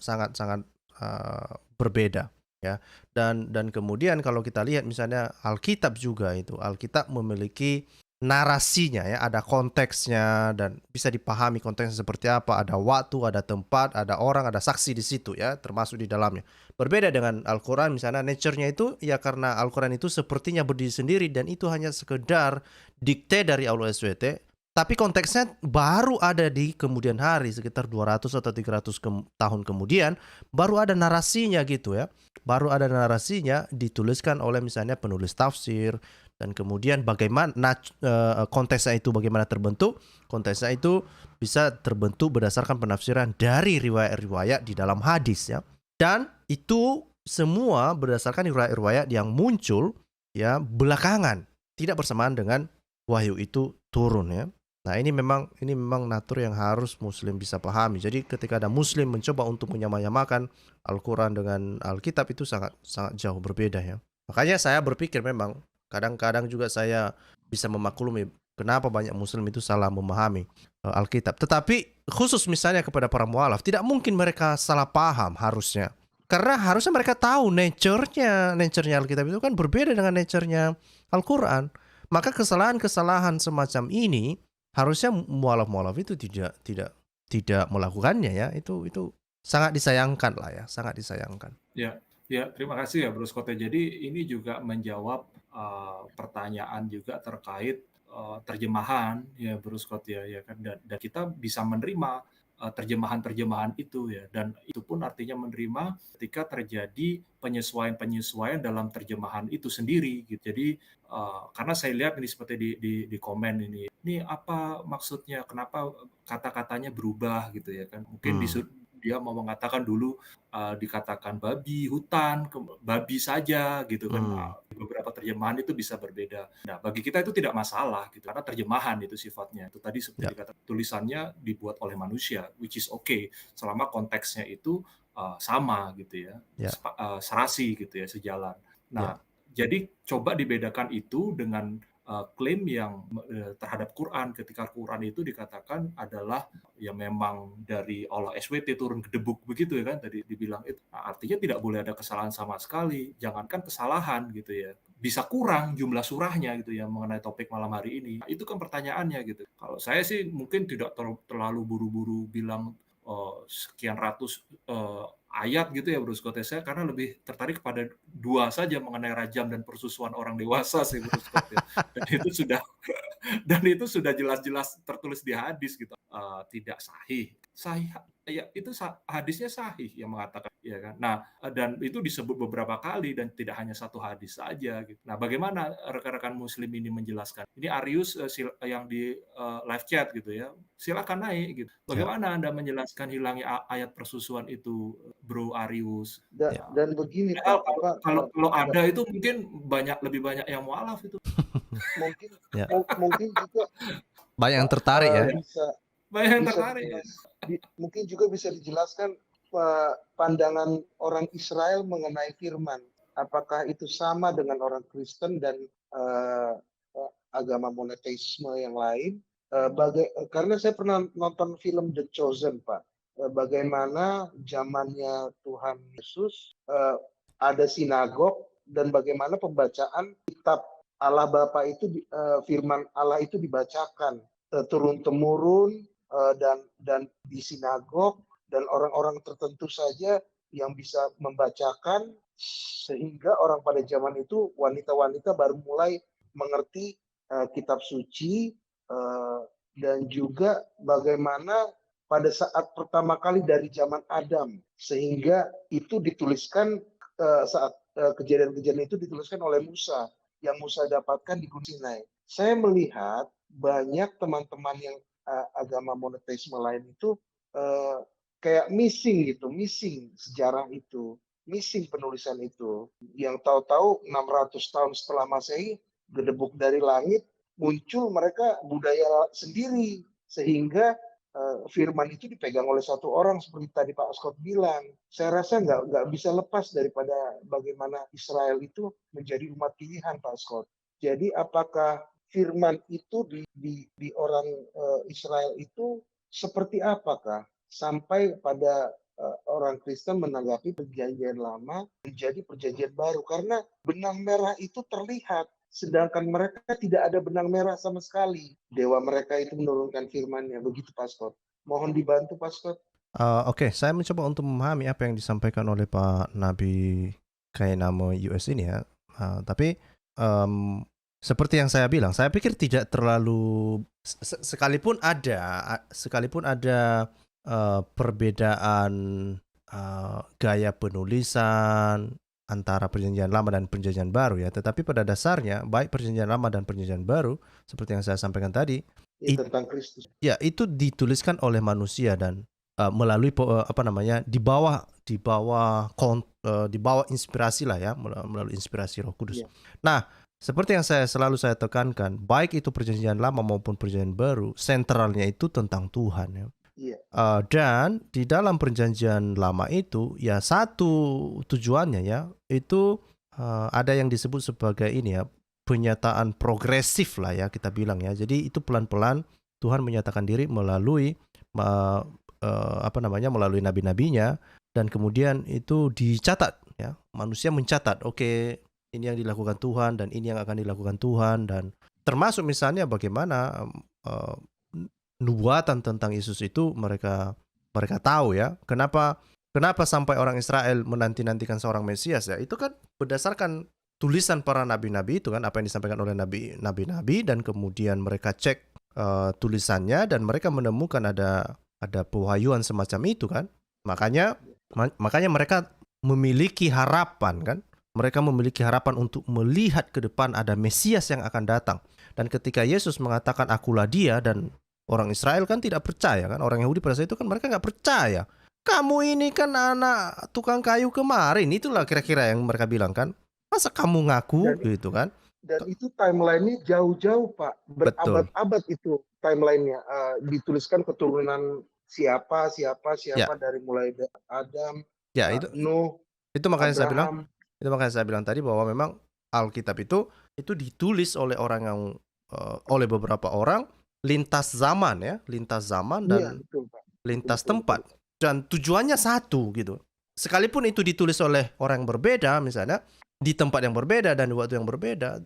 berbeda ya. Dan kemudian kalau kita lihat misalnya Alkitab juga itu, Alkitab memiliki narasinya ya, ada konteksnya dan bisa dipahami konteksnya seperti apa, ada waktu, ada tempat, ada orang, ada saksi di situ ya, termasuk di dalamnya. Berbeda dengan Al-Quran misalnya, nature-nya itu ya karena Al-Quran itu sepertinya berdiri sendiri dan itu hanya sekedar dikte dari Allah SWT, tapi konteksnya baru ada di kemudian hari, sekitar 200 atau 300 tahun kemudian baru ada narasinya gitu ya. Baru ada narasinya dituliskan oleh misalnya penulis tafsir. Dan kemudian bagaimana konteksnya itu bagaimana terbentuk? Konteksnya itu bisa terbentuk berdasarkan penafsiran dari riwayat-riwayat di dalam hadis ya. Dan itu semua berdasarkan riwayat-riwayat yang muncul ya belakangan, tidak bersamaan dengan wahyu itu turun ya. Nah, ini memang natur yang harus muslim bisa pahami. Jadi ketika ada muslim mencoba untuk menyamakan Al-Quran dengan Alkitab itu sangat jauh berbeda ya. Makanya saya berpikir memang kadang-kadang juga saya bisa memaklumi kenapa banyak muslim itu salah memahami Alkitab. Tetapi khusus misalnya kepada para mualaf, tidak mungkin mereka salah paham harusnya. Karena harusnya mereka tahu nature-nya Alkitab itu kan berbeda dengan nature-nya Al-Quran. Maka kesalahan-kesalahan semacam ini harusnya mualaf-mualaf itu tidak melakukannya ya. Itu sangat disayangkan lah ya, sangat disayangkan. Ya, terima kasih ya Bro Scott. Jadi ini juga menjawab pertanyaan juga terkait terjemahan ya Bro Scott ya kan, dan kita bisa menerima terjemahan itu ya, dan itu pun artinya menerima ketika terjadi penyesuaian dalam terjemahan itu sendiri gitu. Jadi karena saya lihat ini seperti di komen ini apa maksudnya, kenapa kata-katanya berubah gitu ya kan, mungkin dia mau mengatakan dulu dikatakan babi hutan, babi saja gitu kan. Beberapa terjemahan itu bisa berbeda. Nah, bagi kita itu tidak masalah gitu, karena terjemahan itu sifatnya. Itu tadi seperti kata tulisannya dibuat oleh manusia, which is okay selama konteksnya itu sama gitu ya. Serasi gitu ya, sejalan. Nah, jadi coba dibedakan itu dengan klaim yang terhadap Quran, ketika Quran itu dikatakan adalah ya memang dari Allah SWT turun gedebuk begitu ya kan, tadi dibilang itu. Nah, artinya tidak boleh ada kesalahan sama sekali, jangankan kesalahan gitu ya, bisa kurang jumlah surahnya gitu ya mengenai topik malam hari ini. Nah, itu kan pertanyaannya gitu. Kalau saya sih mungkin tidak terlalu buru-buru bilang sekian ratus ayat gitu ya Bro Scott, saya karena lebih tertarik pada 2 saja mengenai rajam dan persusuan orang dewasa sih Bro Scott ya. Dan itu sudah jelas-jelas tertulis di hadis gitu. Tidak sahih ya itu hadisnya sahih yang mengatakan, ya kan. Nah, dan itu disebut beberapa kali dan tidak hanya satu hadis saja gitu. Nah, bagaimana rekan-rekan muslim ini menjelaskan? Ini Arius yang di live chat gitu ya. Silakan naik gitu. Ya. Bagaimana Anda menjelaskan hilangnya ayat persusuan itu, Bro Arius? Ya. Dan begini Padahal Pak, kalau ada itu mungkin lebih banyak yang mualaf itu. mungkin Ya. mungkin juga Banyak yang Pak, tertarik ya. Banyak yang bisa tertarik. mungkin juga bisa dijelaskan pandangan orang Israel mengenai firman. Apakah itu sama dengan orang Kristen dan agama monoteisme yang lain? Karena saya pernah nonton film The Chosen, Pak. Bagaimana zamannya Tuhan Yesus ada sinagog dan bagaimana pembacaan kitab Allah Bapa itu firman Allah itu dibacakan turun temurun dan di sinagog dan orang-orang tertentu saja yang bisa membacakan, sehingga orang pada zaman itu wanita-wanita baru mulai mengerti kitab suci, dan juga bagaimana pada saat pertama kali dari zaman Adam, sehingga itu dituliskan saat kejadian-kejadian itu dituliskan oleh Musa, yang Musa dapatkan di Gunung Sinai. Saya melihat banyak teman-teman yang agama monoteisme lain itu kayak missing sejarah itu, missing penulisan itu. Yang tahu-tahu 600 tahun setelah Masehi, gedebuk dari langit, muncul mereka budaya sendiri, sehingga firman itu dipegang oleh satu orang seperti tadi Pak Scott bilang. Saya rasa nggak bisa lepas daripada bagaimana Israel itu menjadi umat pilihan Pak Scott. Jadi apakah firman itu di orang Israel itu seperti apakah sampai pada orang Kristen menanggapi perjanjian lama menjadi perjanjian baru, karena benang merah itu terlihat, sedangkan mereka tidak ada benang merah sama sekali. Dewa mereka itu menurunkan firman-Nya. Begitu Pak Scott. Mohon dibantu Pak Scott. Oke, saya mencoba untuk memahami apa yang disampaikan oleh Pak Nabi Kainamo US ini ya. Tapi seperti yang saya bilang, saya pikir tidak terlalu sekalipun ada perbedaan gaya penulisan antara perjanjian lama dan perjanjian baru ya, tetapi pada dasarnya baik perjanjian lama dan perjanjian baru seperti yang saya sampaikan tadi tentang Kristus. Ya, itu dituliskan oleh manusia dan melalui di bawah inspirasi lah ya, melalui inspirasi Roh Kudus. Nah, seperti yang selalu saya tekankan, baik itu perjanjian lama maupun perjanjian baru, sentralnya itu tentang Tuhan ya. Dan di dalam perjanjian lama itu ya satu tujuannya ya itu ada yang disebut sebagai ini ya, penyataan progresif lah ya kita bilang ya. Jadi itu pelan-pelan Tuhan menyatakan diri melalui melalui nabi-nabinya, dan kemudian itu dicatat ya. Manusia mencatat, oke, ini yang dilakukan Tuhan dan ini yang akan dilakukan Tuhan, dan termasuk misalnya bagaimana nubuatan tentang Yesus itu mereka tahu ya. Kenapa sampai orang Israel menanti-nantikan seorang Mesias ya? Itu kan berdasarkan tulisan para nabi-nabi itu kan, apa yang disampaikan oleh nabi-nabi, dan kemudian mereka cek tulisannya dan mereka menemukan ada pewahyuan semacam itu kan. Makanya mereka memiliki harapan kan. Mereka memiliki harapan untuk melihat ke depan ada Mesias yang akan datang. Dan ketika Yesus mengatakan akulah dia, dan orang Israel kan tidak percaya kan, orang Yahudi pada saat itu kan mereka nggak percaya. Kamu ini kan anak tukang kayu kemarin, itulah kira-kira yang mereka bilang kan. Masa kamu ngaku gitu kan? Dan itu timeline-nya jauh-jauh Pak, berabad-abad itu timeline-nya, dituliskan keturunan siapa dari mulai Adam, Nuh, itu makanya saya bilang tadi bahwa memang Alkitab itu ditulis oleh orang yang oleh beberapa orang lintas zaman dan lintas tempat, dan tujuannya satu gitu. Sekalipun itu ditulis oleh orang yang berbeda, misalnya di tempat yang berbeda dan di waktu yang berbeda,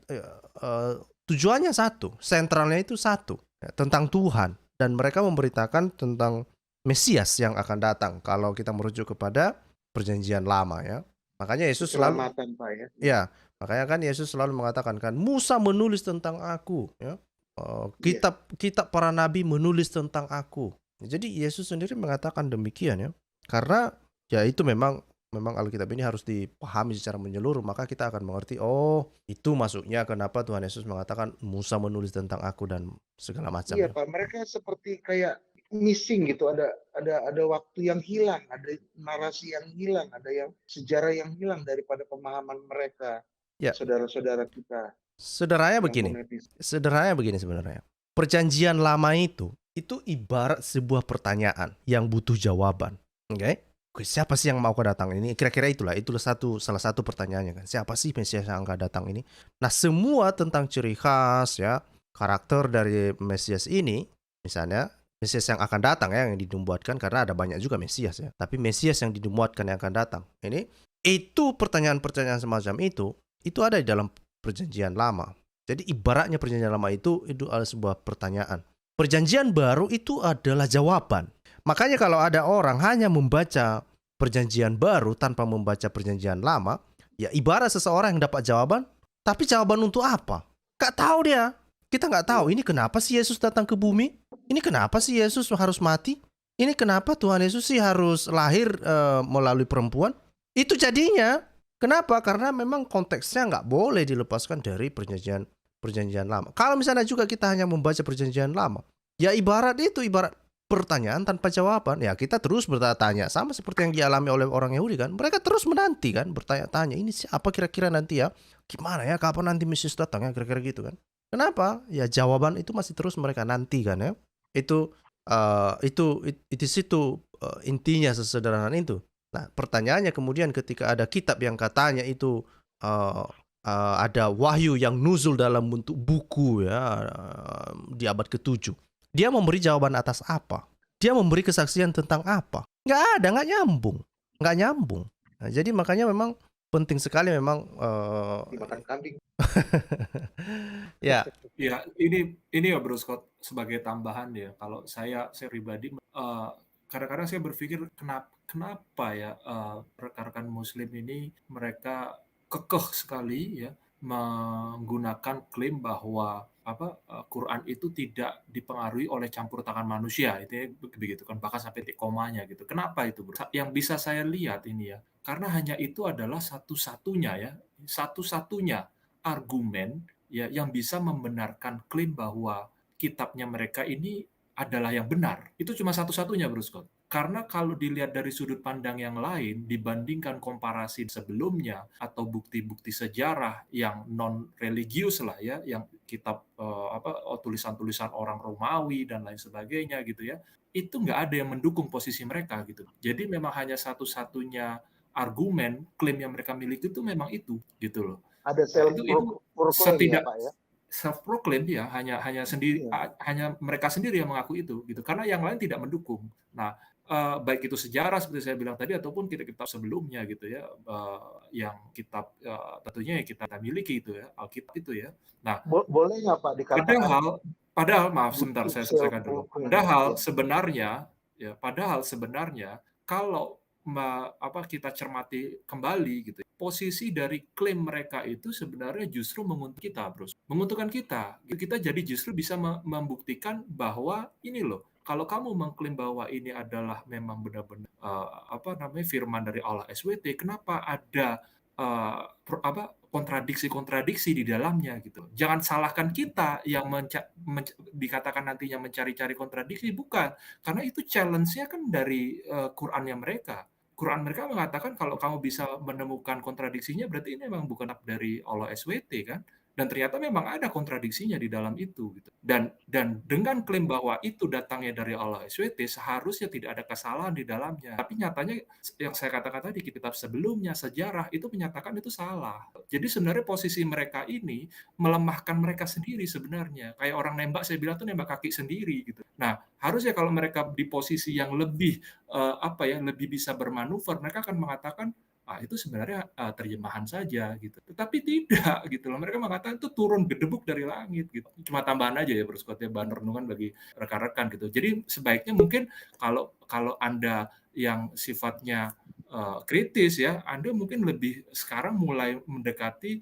tujuannya satu, sentralnya itu satu, ya, tentang Tuhan, dan mereka memberitakan tentang Mesias yang akan datang. Kalau kita merujuk kepada perjanjian lama ya, makanya Yesus selalu makanya kan Yesus selalu mengatakan kan, Musa menulis tentang aku ya. Kitab para nabi menulis tentang aku. Jadi Yesus sendiri mengatakan demikian ya. Karena ya itu memang memang Alkitab ini harus dipahami secara menyeluruh, maka kita akan mengerti, oh, itu masuknya kenapa Tuhan Yesus mengatakan Musa menulis tentang aku dan segala macam Iya ya. Pak, mereka seperti kayak missing gitu, ada waktu yang hilang, ada narasi yang hilang, ada yang sejarah yang hilang daripada pemahaman mereka, Ya, saudara-saudara kita sederhananya yang begini. non-netizen. Sederhananya begini sebenarnya. Perjanjian lama itu ibarat sebuah pertanyaan yang butuh jawaban. Oke? Oke, siapa sih yang mau akan datang ini? Kira-kira itulah salah satu pertanyaannya kan. Siapa sih Mesias yang akan datang ini? Nah, semua tentang ciri khas ya, karakter dari Mesias ini, misalnya Mesias yang akan datang ya, yang dinubuatkan, karena ada banyak juga Mesias ya. Tapi Mesias yang dinubuatkan yang akan datang. Itu pertanyaan-pertanyaan semacam itu ada di dalam perjanjian lama. Jadi ibaratnya perjanjian lama itu adalah sebuah pertanyaan. Perjanjian baru itu adalah jawaban. Makanya kalau ada orang hanya membaca perjanjian baru tanpa membaca perjanjian lama, ya ibarat seseorang yang dapat jawaban, tapi jawaban untuk apa? Gak tahu dia. Kita nggak tahu ini kenapa sih Yesus datang ke bumi? Ini kenapa sih Yesus harus mati? Ini kenapa Tuhan Yesus sih harus lahir melalui perempuan? Itu jadinya. Kenapa? Karena memang konteksnya nggak boleh dilepaskan dari perjanjian lama. Kalau misalnya juga kita hanya membaca perjanjian lama, ya ibarat pertanyaan tanpa jawaban. Ya kita terus bertanya-tanya, sama seperti yang dialami oleh orang Yahudi kan. Mereka terus menanti kan, bertanya-tanya, ini siapa kira-kira nanti ya? Gimana ya, kapan nanti Mesias datang ya, kira-kira gitu kan. Kenapa? Ya jawaban itu masih terus mereka nanti kan ya. Itu di situ intinya sesederhana itu. Nah, pertanyaannya kemudian ketika ada kitab yang katanya itu ada wahyu yang nuzul dalam bentuk buku ya di abad ke-7. Dia memberi jawaban atas apa? Dia memberi kesaksian tentang apa? Nggak ada, nggak nyambung. Nah, jadi makanya memang penting sekali memang Dimakan kambing. ya. Ya, ini ya Bro Scott, sebagai tambahan ya, kalau saya pribadi kadang-kadang saya berpikir kenapa ya rekan-rekan Muslim ini mereka kekeh sekali ya menggunakan klaim bahwa Quran itu tidak dipengaruhi oleh campur tangan manusia, itu ya, begitu kan, bahkan sampai titik komanya gitu. Kenapa itu, Bro? Yang bisa saya lihat ini ya, karena hanya itu adalah satu-satunya argumen ya yang bisa membenarkan klaim bahwa kitabnya mereka ini adalah yang benar. Itu cuma satu-satunya, Bro Scott. Karena kalau dilihat dari sudut pandang yang lain, dibandingkan komparasi sebelumnya atau bukti-bukti sejarah yang non-religius lah ya, yang kitab tulisan-tulisan orang Romawi dan lain sebagainya gitu ya, itu nggak ada yang mendukung posisi mereka gitu. Jadi memang hanya satu-satunya argumen klaim yang mereka miliki itu memang itu gitu loh. Ada Itu self-proclaim ya Pak ya? self proclaim ya, hanya sendiri, Iya. hanya mereka sendiri yang mengaku itu gitu, karena yang lain tidak mendukung. Nah, baik itu sejarah seperti saya bilang tadi ataupun kitab-kitab sebelumnya gitu ya, yang kitab tentunya yang kita miliki itu ya, Alkitab itu ya. Nah, Boleh nggak Pak dikatakan padahal maaf sebentar butuh saya selesaikan dulu. self-proclaim? Padahal Ya. sebenarnya kalau kita cermati kembali gitu, posisi dari klaim mereka itu sebenarnya justru menguntungkan kita, Bro. Menguntungkan kita. Kita jadi justru bisa membuktikan bahwa ini loh, kalau kamu mengklaim bahwa ini adalah memang benar-benar firman dari Allah SWT, kenapa ada kontradiksi-kontradiksi di dalamnya gitu. Jangan salahkan kita yang dikatakan nantinya mencari-cari kontradiksi, bukan. Karena itu challenge-nya kan dari Quran-nya mereka. Quran mereka mengatakan kalau kamu bisa menemukan kontradiksinya berarti ini memang bukan dari Allah SWT kan. Dan ternyata memang ada kontradiksinya di dalam itu gitu. Dan dengan klaim bahwa itu datangnya dari Allah SWT seharusnya tidak ada kesalahan di dalamnya. Tapi nyatanya yang saya katakan tadi kitab sebelumnya sejarah itu menyatakan itu salah. Jadi sebenarnya posisi mereka ini melemahkan mereka sendiri sebenarnya. Kayak orang nembak, saya bilang tuh nembak kaki sendiri gitu. Nah, harusnya kalau mereka di posisi yang lebih lebih bisa bermanuver, mereka akan mengatakan itu sebenarnya terjemahan saja gitu. Tetapi tidak gitu loh. Mereka mengatakan itu turun gedebuk dari langit gitu. Cuma tambahan aja ya Bro Scott ya, bahan renungan bagi rekan-rekan gitu. Jadi sebaiknya mungkin kalau Anda yang sifatnya kritis ya, Anda mungkin lebih sekarang mulai mendekati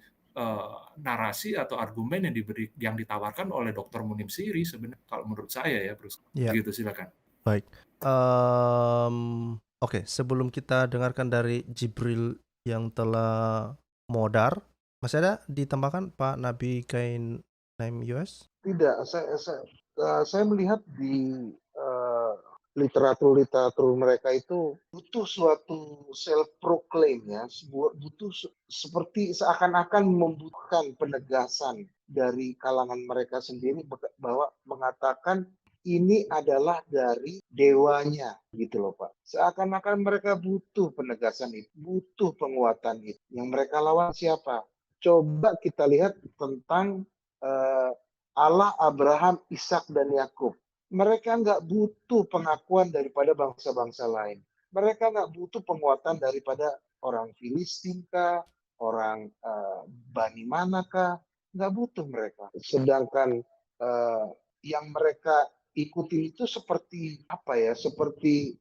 narasi atau argumen yang ditawarkan oleh Dr. Munim Siri sebenarnya kalau menurut saya ya Bro Scott. Ya. Gitu silakan. Baik. Oke, sebelum kita dengarkan dari Jibril yang telah modar, masih ada ditambahkan Pak Nabi Kain Naim US? Tidak, saya melihat di literatur mereka itu butuh suatu self proclaim ya, butuh seperti seakan-akan membutuhkan penegasan dari kalangan mereka sendiri bahwa mengatakan ini adalah dari dewanya gitu loh Pak. Seakan-akan mereka butuh penegasan itu, butuh penguatan itu. Yang mereka lawan siapa? Coba kita lihat tentang eh, Allah Abraham, Ishak dan Yakub. Mereka nggak butuh pengakuan daripada bangsa-bangsa lain. Mereka nggak butuh penguatan daripada orang Filistin kah, orang Bani manakah, nggak butuh mereka. Sedangkan yang mereka ikuti itu seperti apa ya? Seperti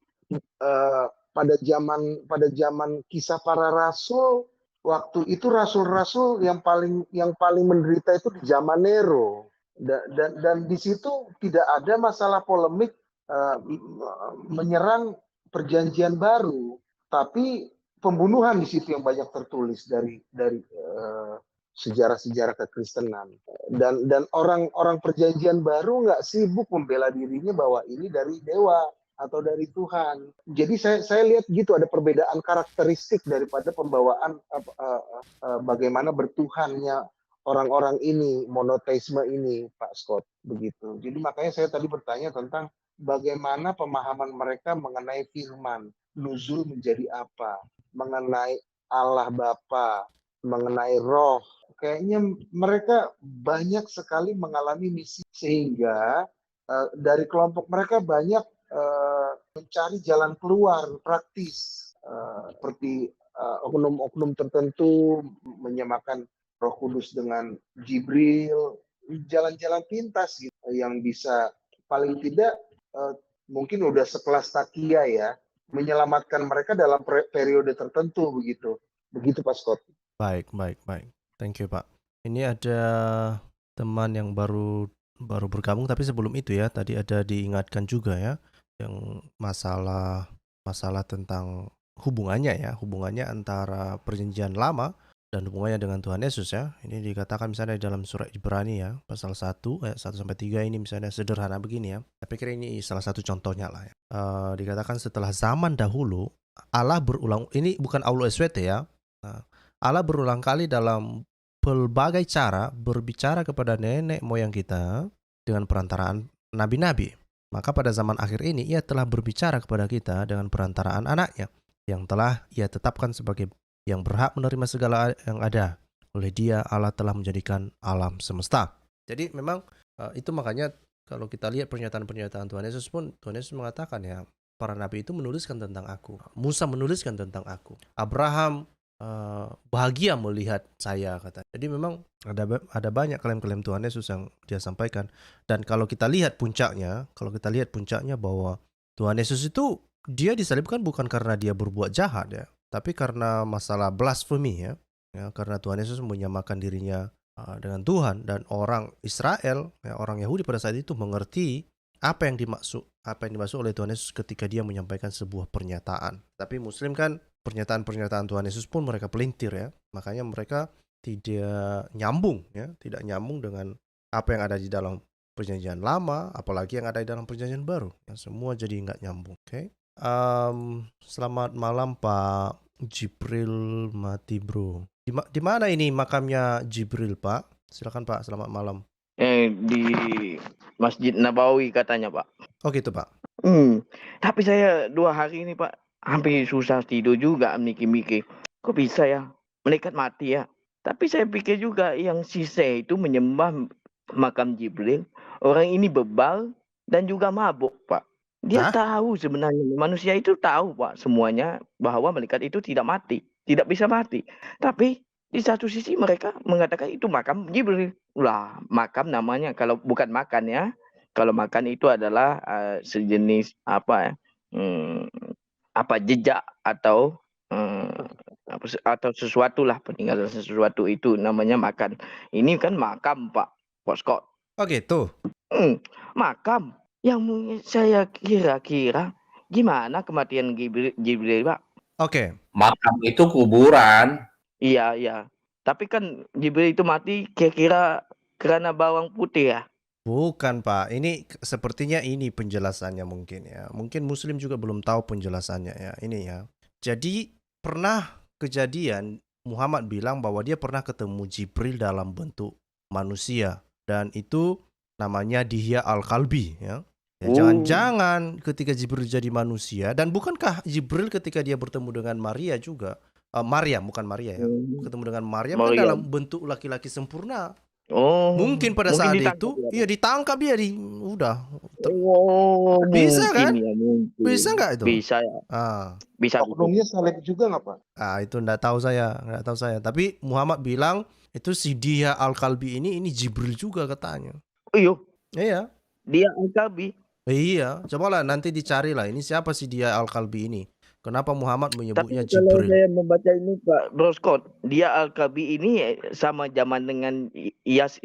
pada zaman kisah para rasul, waktu itu rasul-rasul yang paling menderita itu di zaman Nero. Dan di situ tidak ada masalah polemik menyerang perjanjian baru, tapi pembunuhan di situ yang banyak tertulis dari sejarah-sejarah kekristenan. Dan orang-orang perjanjian baru nggak sibuk membela dirinya bahwa ini dari dewa atau dari Tuhan. Jadi saya lihat gitu ada perbedaan karakteristik daripada pembawaan bagaimana bertuhannya orang-orang ini, monoteisme ini, Pak Scott, begitu. Jadi makanya saya tadi bertanya tentang bagaimana pemahaman mereka mengenai firman, nuzul menjadi apa, mengenai Allah Bapa, mengenai roh. Kayaknya mereka banyak sekali mengalami misi sehingga dari kelompok mereka banyak mencari jalan keluar praktis seperti oknum-oknum tertentu menyamakan Roh Kudus dengan Jibril, jalan-jalan pintas gitu yang bisa paling tidak mungkin udah sekelas Takia ya, menyelamatkan mereka dalam periode tertentu begitu. Begitu Pak Scott. Baik. Thank you, Pak. Ini ada teman yang baru bergabung, tapi sebelum itu ya, tadi ada diingatkan juga ya, yang masalah tentang hubungannya antara perjanjian lama dan hubungannya dengan Tuhan Yesus ya. Ini dikatakan misalnya di dalam surat Ibrani ya, pasal 1 ayat 1-3 ini misalnya sederhana begini ya. Saya pikir ini salah satu contohnya lah ya. Dikatakan setelah zaman dahulu Allah berulang, ini bukan Aulu SWT ya. Allah berulang kali dalam pelbagai cara berbicara kepada nenek moyang kita dengan perantaraan nabi-nabi. Maka pada zaman akhir ini ia telah berbicara kepada kita dengan perantaraan anaknya yang telah ia tetapkan sebagai yang berhak menerima segala yang ada. Oleh dia Allah telah menjadikan alam semesta. Jadi memang itu makanya kalau kita lihat pernyataan-pernyataan Tuhan Yesus pun, Tuhan Yesus mengatakan ya, para nabi itu menuliskan tentang aku. Musa menuliskan tentang aku. Abraham bahagia melihat saya, kata. Jadi memang ada banyak klaim-klaim Tuhan Yesus yang dia sampaikan. Dan kalau kita lihat puncaknya bahwa Tuhan Yesus itu dia disalibkan bukan karena dia berbuat jahat ya, tapi karena masalah blasfemi ya, karena Tuhan Yesus menyamakan dirinya dengan Tuhan, dan orang Israel ya, orang Yahudi pada saat itu mengerti apa yang dimaksud oleh Tuhan Yesus ketika dia menyampaikan sebuah pernyataan. Tapi Muslim kan pernyataan-pernyataan Tuhan Yesus pun mereka pelintir ya, makanya mereka tidak nyambung dengan apa yang ada di dalam perjanjian lama, apalagi yang ada di dalam perjanjian baru. Yang semua jadi nggak nyambung. Oke. Selamat malam Pak Jibril Mati Bro. Di mana ini makamnya Jibril Pak? Silakan Pak. Selamat malam. Di Masjid Nabawi katanya Pak. Oh gitu Pak. Tapi saya 2 hari ini Pak hampir susah tidur juga mikir-mikir. Kok bisa ya malaikat mati ya? Tapi saya pikir juga yang sisa itu menyembah makam Jibril. Orang ini bebal dan juga mabuk Pak. Dia tahu sebenarnya, manusia itu tahu Pak semuanya bahwa malaikat itu tidak mati, tidak bisa mati. Tapi di satu sisi mereka mengatakan itu makam Jibril. Lah, makam namanya, kalau bukan makan ya. Kalau makan itu adalah sejenis jejak atau sesuatu lah, peninggalan sesuatu itu namanya makan. Ini kan makam Pak Scott. Oh gitu. Makam. Yang saya kira-kira gimana kematian Jibril, Pak? Oke. Makam itu kuburan. Iya, iya. Tapi kan Jibril itu mati kira-kira karena bawang putih ya? Bukan, Pak. Ini sepertinya ini penjelasannya mungkin ya. Mungkin Muslim juga belum tahu penjelasannya ya. Ini ya. Jadi pernah kejadian Muhammad bilang bahwa dia pernah ketemu Jibril dalam bentuk manusia dan itu namanya Dihya Al-Kalbi ya. Ya, Oh, jangan-jangan ketika Jibril jadi manusia dan bukankah Jibril ketika dia bertemu dengan Maria juga Maryam bukan Maria ya. Ketemu dengan Maryam kan dalam Maryam. bentuk laki-laki sempurna. Oh, Mungkin pada mungkin saat ditangkap itu, ya, iya Pak? ditangkap dia udah. Oh, Bisa mungkin kan? ya, mungkin. Bisa nggak itu? Bisa ya, Ah, bisa. Oknumnya salib juga nggak Pak? itu nggak tahu saya. Tapi Muhammad bilang itu si Dihya Al-Kalbi ini Jibril juga katanya. Oh iya, Iya, dia Al-Kalbi. iya. Cobalah nanti dicari lah. Ini siapa si Dihya Al-Kalbi ini? Kenapa Muhammad Tapi menyebutnya kalau Jibril? saya membaca ini Pak Bro Scott, dia Al-Kalbi ini sama zaman dengan Iyas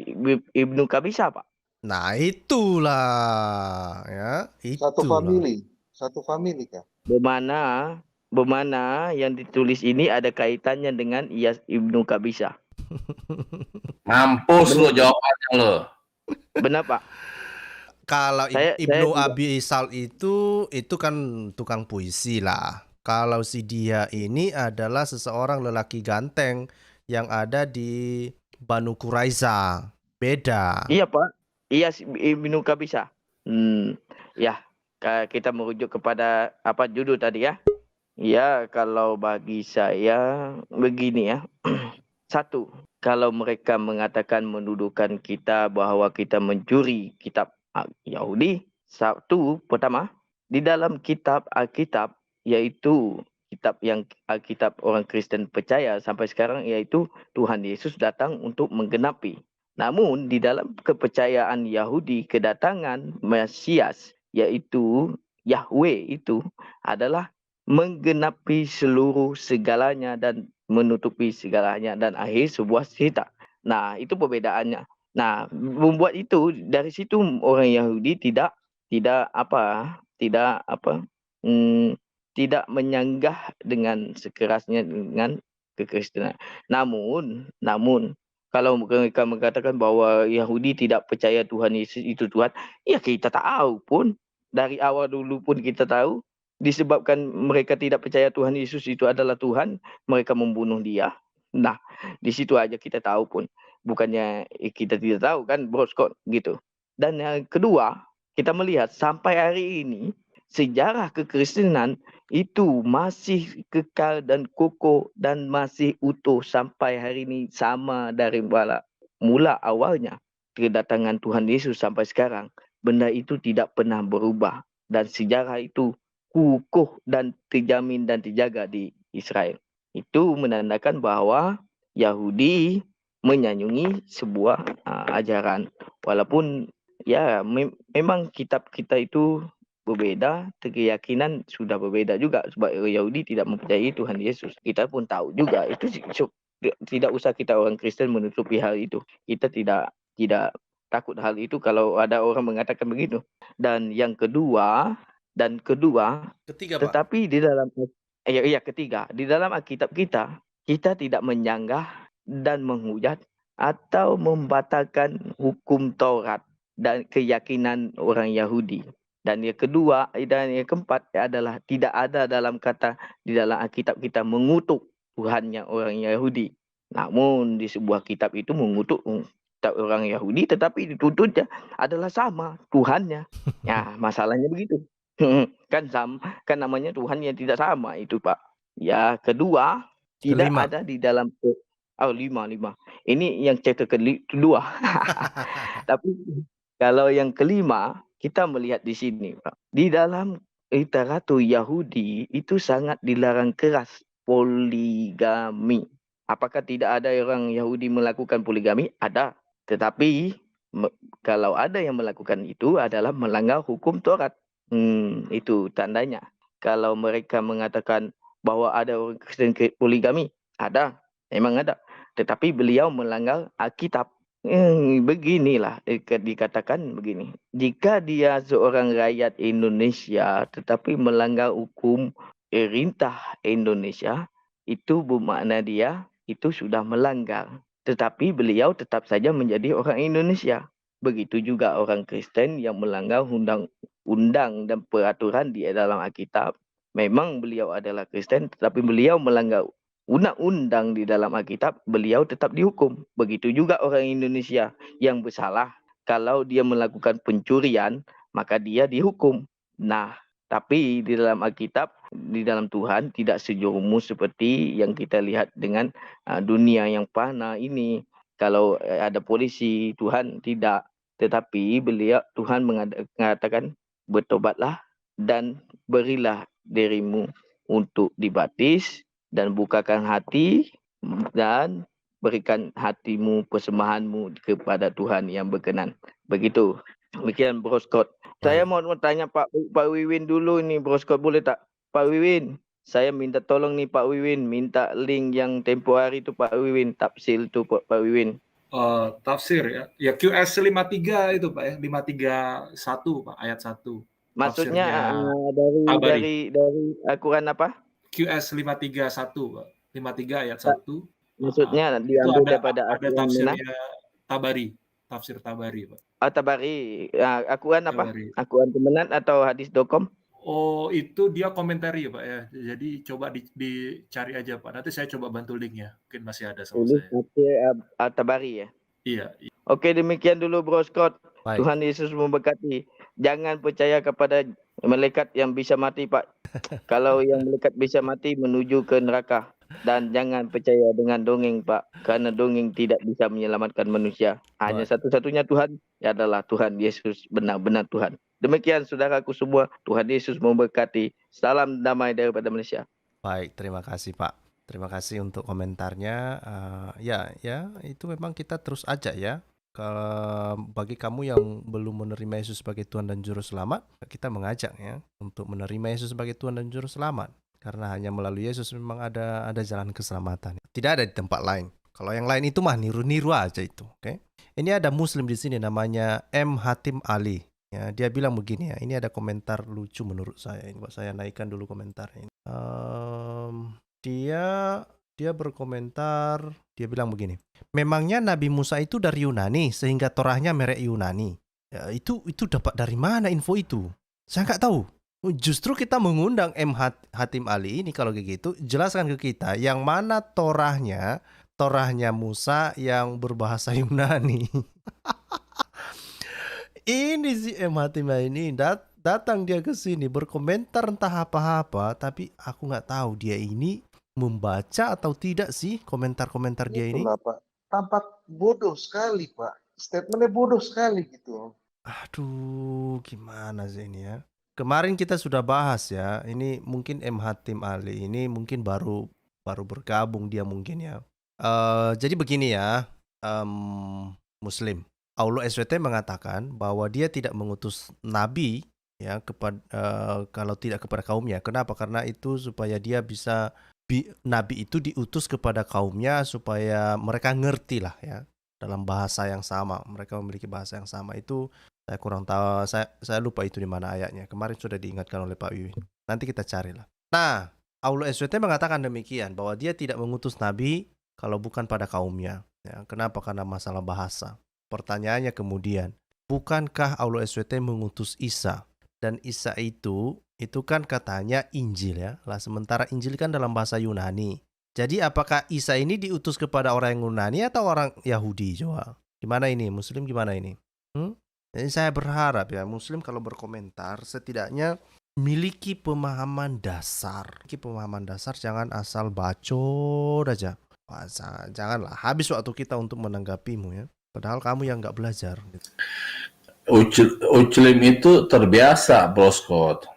Ibnu Kabisa, Pak. Nah itulah ya, Satu itulah. famili Kak. Bagaimana yang ditulis ini ada kaitannya dengan Iyas Ibnu Kabisa. Mampus lo Benar, jawabannya lo. benar Pak. Kalau Saya Ibnu tidak. Abi Isal itu kan tukang puisi lah. Kalau si dia ini adalah seseorang lelaki ganteng yang ada di Banu Quraiza. Beda. Iya Pak, Iyas Ibnu Kabisa. Ya, kita merujuk kepada apa judul tadi ya. Ya, kalau bagi saya begini ya. Satu, kalau mereka mengatakan menuduhkan kita bahwa kita mencuri kitab Yahudi, satu, pertama, di dalam kitab Alkitab, yaitu kitab yang Alkitab orang Kristen percaya sampai sekarang, yaitu Tuhan Yesus datang untuk menggenapi. Namun, di dalam kepercayaan Yahudi, kedatangan Mesias, yaitu Yahweh itu adalah menggenapi seluruh segalanya dan menutupi segalanya dan akhir sebuah cerita. Nah, itu perbedaannya. Nah, membuat itu dari situ orang Yahudi tidak tidak menyanggah dengan sekerasnya dengan kekristenan. Namun kalau mereka mengatakan bahwa Yahudi tidak percaya Tuhan Yesus itu Tuhan, ya kita tahu pun dari awal dulu pun kita tahu disebabkan mereka tidak percaya Tuhan Yesus itu adalah Tuhan, mereka membunuh dia. Nah, di situ aja kita tahu pun. Bukannya kita tidak tahu kan, Bro Scott, gitu. Dan yang kedua, kita melihat sampai hari ini, sejarah kekristenan itu masih kekal dan kokoh dan masih utuh sampai hari ini sama dari mula awalnya kedatangan Tuhan Yesus sampai sekarang. Benda itu tidak pernah berubah dan sejarah itu kukuh dan terjamin dan terjaga di Israel. Itu menandakan bahwa Yahudi menyanjungi sebuah ajaran. Walaupun ya memang kitab kita itu berbeda, keyakinan sudah berbeda juga sebab Yahudi tidak mempercayai Tuhan Yesus. Kita pun tahu juga itu tidak usah kita orang Kristen menutupi hal itu. Kita tidak takut hal itu kalau ada orang mengatakan begitu. Dan yang kedua, Ketiga, Pak. tetapi ketiga, di dalam Alkitab kita tidak menyanggah dan menghujat atau membatalkan hukum Taurat dan keyakinan orang Yahudi. Dan yang kedua dan yang keempat adalah tidak ada dalam kata di dalam Alkitab kita mengutuk Tuhannya orang Yahudi. Namun di sebuah kitab itu mengutuk kitab orang Yahudi tetapi dituntutnya adalah sama Tuhannya. Ya, masalahnya begitu. Kan namanya Tuhan yang tidak sama itu Pak. Ya, kedua tidak Kelima. ada di dalam lima. Ini yang chapter kedua. Tapi kalau yang kelima kita melihat di sini Pak. Di dalam literatur Yahudi itu sangat dilarang keras poligami. Apakah tidak ada orang Yahudi melakukan poligami? Ada. Tetapi kalau ada yang melakukan itu adalah melanggar hukum Taurat. Itu tandanya. Kalau mereka mengatakan bahwa ada orang Kristen poligami, ada, memang ada. Tetapi beliau melanggar Alkitab. Beginilah dikatakan begini. Jika dia seorang rakyat Indonesia tetapi melanggar hukum perintah Indonesia, itu bermakna dia itu sudah melanggar. Tetapi beliau tetap saja menjadi orang Indonesia. Begitu juga orang Kristen yang melanggar undang-undang dan peraturan di dalam Alkitab. Memang beliau adalah Kristen tetapi beliau melanggar undang-undang di dalam Alkitab, beliau tetap dihukum. Begitu juga orang Indonesia yang bersalah. Kalau dia melakukan pencurian, maka dia dihukum. Nah, tapi di dalam Alkitab, di dalam Tuhan tidak sejerumus seperti yang kita lihat dengan dunia yang fana ini. Kalau ada polisi, Tuhan tidak. Tetapi Tuhan mengatakan, bertobatlah dan berilah dirimu untuk dibaptis dan bukakan hati dan berikan hatimu, persembahanmu kepada Tuhan yang berkenan. Begitu. Demikian Bro Scott. Saya mau tanya Pak Wiwin dulu nih, Bro Scott, boleh tak? Pak Wiwin, saya minta tolong nih Pak Wiwin, minta link yang tempo hari itu Pak Wiwin, tafsir itu Pak Wiwin. Tafsir ya. Ya QS 53 itu Pak ya, 531 Pak, ayat 1. Maksudnya dari Al-Quran apa? QS 531 Pak. 53 ayat 1. Maksudnya diambil daripada ada tafsirnya Tabari. Tafsir Tabari Pak. Tabari. Al-Quran apa? Tabari. Al-Quran Kemenat atau hadis.com? Oh, itu dia komentari ya Pak ya. Jadi coba dicari aja Pak. Nanti saya coba bantu linknya. Mungkin masih ada sama saya. Tabari ya? Iya. Oke, demikian dulu Bro Scott. Baik. Tuhan Yesus memberkati. Jangan percaya kepada malaikat yang bisa mati Pak. Kalau yang malaikat bisa mati menuju ke neraka. Dan jangan percaya dengan dongeng Pak. Karena dongeng tidak bisa menyelamatkan manusia. Hanya satu-satunya Tuhan adalah Tuhan Yesus, benar-benar Tuhan. Demikian saudaraku semua. Tuhan Yesus memberkati. Salam damai daripada Malaysia. Baik, terima kasih Pak. Terima kasih untuk komentarnya. Ya, itu memang kita terus ajak ya. Kalau bagi kamu yang belum menerima Yesus sebagai Tuhan dan Juru Selamat, kita mengajak ya untuk menerima Yesus sebagai Tuhan dan Juru Selamat. Karena hanya melalui Yesus memang ada jalan keselamatan. Tidak ada di tempat lain. Kalau yang lain itu mah niru-niru aja itu. Oke? Ini ada Muslim di sini namanya M. Hatim Ali. Ya, dia bilang begini ya. Ini ada komentar lucu menurut saya. Ini saya naikkan dulu komentarnya. Dia berkomentar. Dia bilang begini. Memangnya Nabi Musa itu dari Yunani sehingga Torahnya merek Yunani. Ya, itu dapat dari mana info itu? Saya nggak tahu. Justru kita mengundang M. Hatim Ali ini kalau gitu jelaskan ke kita yang mana Torahnya Musa yang berbahasa Yunani. Ini si M. Hatim Ali ini datang dia ke sini berkomentar entah apa-apa, tapi aku nggak tahu dia ini membaca atau tidak sih komentar-komentar dia ini. Itulah, Pak. Tampak bodoh sekali Pak. Statementnya bodoh sekali gitu. Aduh, gimana sih ini ya? Kemarin kita sudah bahas ya, ini mungkin M. Hatim Ali ini mungkin baru bergabung dia mungkin ya. Jadi begini ya, Muslim. Allah SWT mengatakan bahwa dia tidak mengutus nabi ya kalau tidak kepada kaumnya. Kenapa? Karena itu supaya dia bisa nabi itu diutus kepada kaumnya supaya mereka ngerti lah ya dalam bahasa yang sama. Mereka memiliki bahasa yang sama itu. Saya kurang tahu, saya lupa itu di mana ayatnya. Kemarin sudah diingatkan oleh Pak Wiwin. Nanti kita carilah. Nah, Allah SWT mengatakan demikian, bahwa dia tidak mengutus Nabi kalau bukan pada kaumnya. Ya, kenapa? Karena masalah bahasa. Pertanyaannya kemudian, bukankah Allah SWT mengutus Isa? Dan Isa itu kan katanya Injil ya. Lah sementara Injil kan dalam bahasa Yunani. Jadi apakah Isa ini diutus kepada orang yang Yunani atau orang Yahudi? Coba. Gimana ini? Muslim gimana ini? Jadi saya berharap ya Muslim kalau berkomentar setidaknya miliki pemahaman dasar. Jangan asal bacot aja. Janganlah habis waktu kita untuk menanggapimu ya. Padahal kamu yang nggak belajar. Uclim itu terbiasa Bro Scott.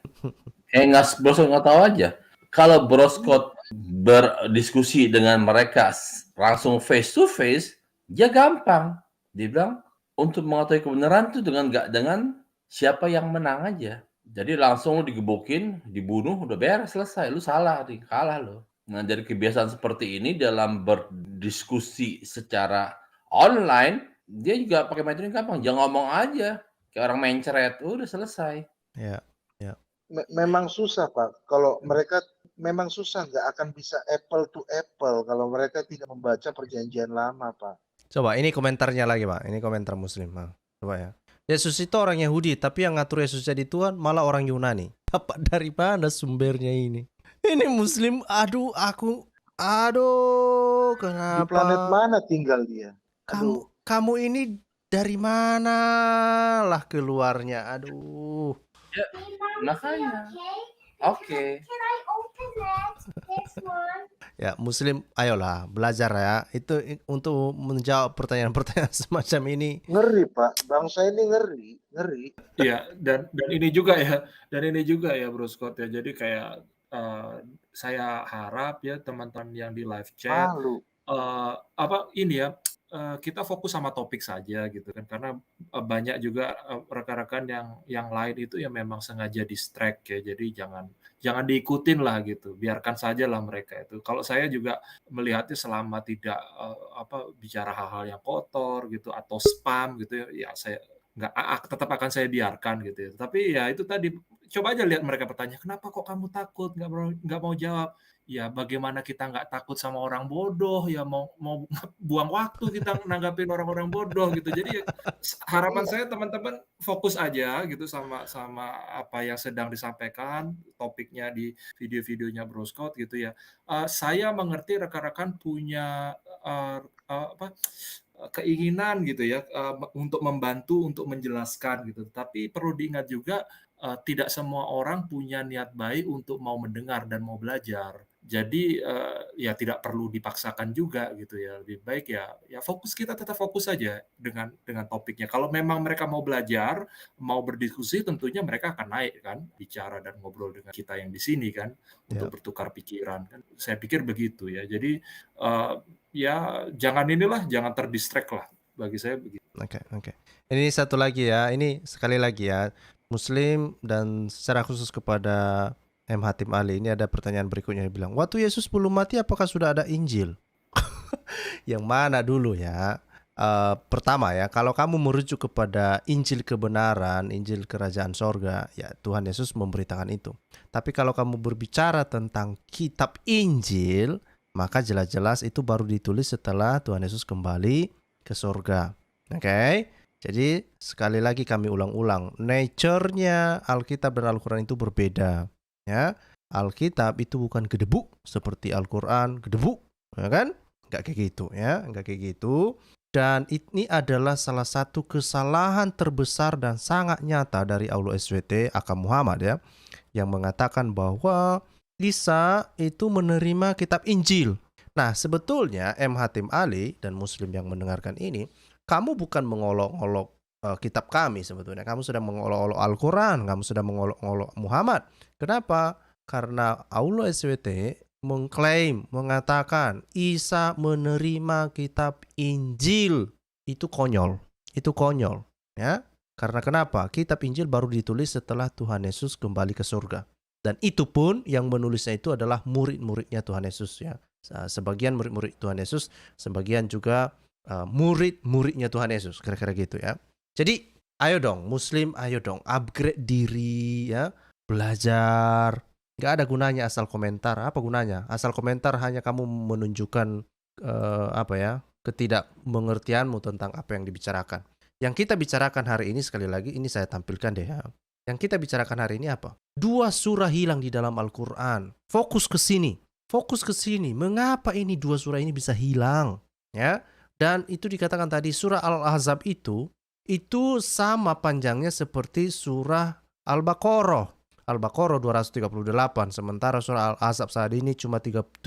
Bro Scott nggak tahu aja. Kalau Bro Scott berdiskusi dengan mereka langsung face to face, dia gampang. Dia bilang untuk mengetahui kebenaran itu dengan siapa yang menang aja. Jadi langsung lu digebukin, dibunuh, udah beres, selesai. Lu salah, kalah lu. Nah, dari kebiasaan seperti ini dalam berdiskusi secara online, dia juga pakai metode yang gampang, jangan ngomong aja, kayak orang mencret, udah selesai. Ya, ya. Memang susah, Pak. Kalau mereka memang susah, nggak akan bisa apple to apple kalau mereka tidak membaca perjanjian lama, Pak. Coba ini komentarnya lagi, Pak. Ini komentar Muslim, Pak. Coba ya. Yesus itu orang Yahudi, tapi yang ngatur Yesus jadi Tuhan malah orang Yunani. Dapat dari mana sumbernya ini? Ini Muslim, aduh, aduh, Di planet kenapa mana tinggal dia? Aduh, kamu ini dari mana lah keluarnya? Aduh. Ya, makanya. Oke. Ya, Muslim, ayolah belajar ya. Itu untuk menjawab pertanyaan-pertanyaan semacam ini. ngeri, Pak. Bangsa ini ngeri. Iya, dan ini juga ya Bro Scott ya. Jadi kayak saya harap ya teman-teman yang di live chat Malu. kita fokus sama topik saja gitu kan, karena banyak juga rekan-rekan yang lain itu yang memang sengaja distract ya, jadi jangan diikutin lah gitu, biarkan saja lah mereka itu. Kalau saya juga melihatnya selama tidak bicara hal-hal yang kotor gitu atau spam gitu ya saya tetap akan saya biarkan gitu ya. Tapi ya itu tadi, coba aja lihat mereka bertanya, kenapa kok kamu takut nggak mau jawab. Ya bagaimana kita nggak takut sama orang bodoh, ya mau buang waktu kita nanggapin orang-orang bodoh gitu. Jadi harapan saya teman-teman fokus aja gitu sama apa yang sedang disampaikan, topiknya di video-videonya Bro Scott gitu ya. Saya mengerti rekan-rekan punya keinginan gitu ya untuk membantu, untuk menjelaskan gitu. Tapi perlu diingat juga tidak semua orang punya niat baik untuk mau mendengar dan mau belajar. Jadi ya tidak perlu dipaksakan juga gitu ya. Lebih baik ya kita tetap fokus saja dengan topiknya. Kalau memang mereka mau belajar, mau berdiskusi, tentunya mereka akan naik kan, bicara dan ngobrol dengan kita yang di sini kan, untuk bertukar pikiran kan. Saya pikir begitu ya. Jadi ya jangan terdistract lah, bagi saya begitu. Oke. Ini satu lagi ya. Ini sekali lagi ya. Muslim dan secara khusus kepada M. Hatim Ali, ini ada pertanyaan berikutnya yang bilang, waktu Yesus belum mati apakah sudah ada Injil? Yang mana dulu ya? Pertama ya, kalau kamu merujuk kepada Injil kebenaran, Injil kerajaan sorga, ya Tuhan Yesus memberitakan itu. Tapi kalau kamu berbicara tentang kitab Injil, maka jelas-jelas itu baru ditulis setelah Tuhan Yesus kembali ke sorga. Oke? Jadi sekali lagi kami ulang-ulang, nature-nya Alkitab dan Al-Quran itu berbeda. Ya, Alkitab itu bukan gedebuk seperti Al-Quran gedebuk, ya kan? Nggak kayak gitu ya, nggak kayak gitu. Dan ini adalah salah satu kesalahan terbesar dan sangat nyata dari Aulo SWT Aka Muhammad ya, yang mengatakan bahwa Isa itu menerima kitab Injil. Nah, sebetulnya M. Hatim Ali dan Muslim yang mendengarkan ini, kamu bukan mengolok-olok kitab kami sebetulnya. Kamu sudah mengolok-olok Al-Quran, kamu sudah mengolok-olok Muhammad. Kenapa? Karena Aulo SWT mengklaim, mengatakan Isa menerima kitab Injil. Itu konyol ya. Karena kenapa? Kitab Injil baru ditulis setelah Tuhan Yesus kembali ke surga. Dan itu pun yang menulisnya itu adalah murid-muridnya Tuhan Yesus ya. Sebagian murid-murid Tuhan Yesus, sebagian juga murid-muridnya Tuhan Yesus, kira-kira gitu ya. Jadi ayo dong Muslim, ayo dong upgrade diri ya, belajar. Gak ada gunanya asal komentar. Apa gunanya? Asal komentar hanya kamu menunjukkan ketidakmengertianmu tentang apa yang dibicarakan. Yang kita bicarakan hari ini, sekali lagi ini saya tampilkan deh ya. Yang kita bicarakan hari ini apa? 2 surah hilang di dalam Al-Quran. Fokus ke sini. Mengapa ini 2 surah ini bisa hilang? Ya. Dan itu dikatakan tadi surah Al-Ahzab itu sama panjangnya seperti surah Al-Baqarah. Al-Baqarah 238, sementara surah Al-Ahzab saat ini cuma 73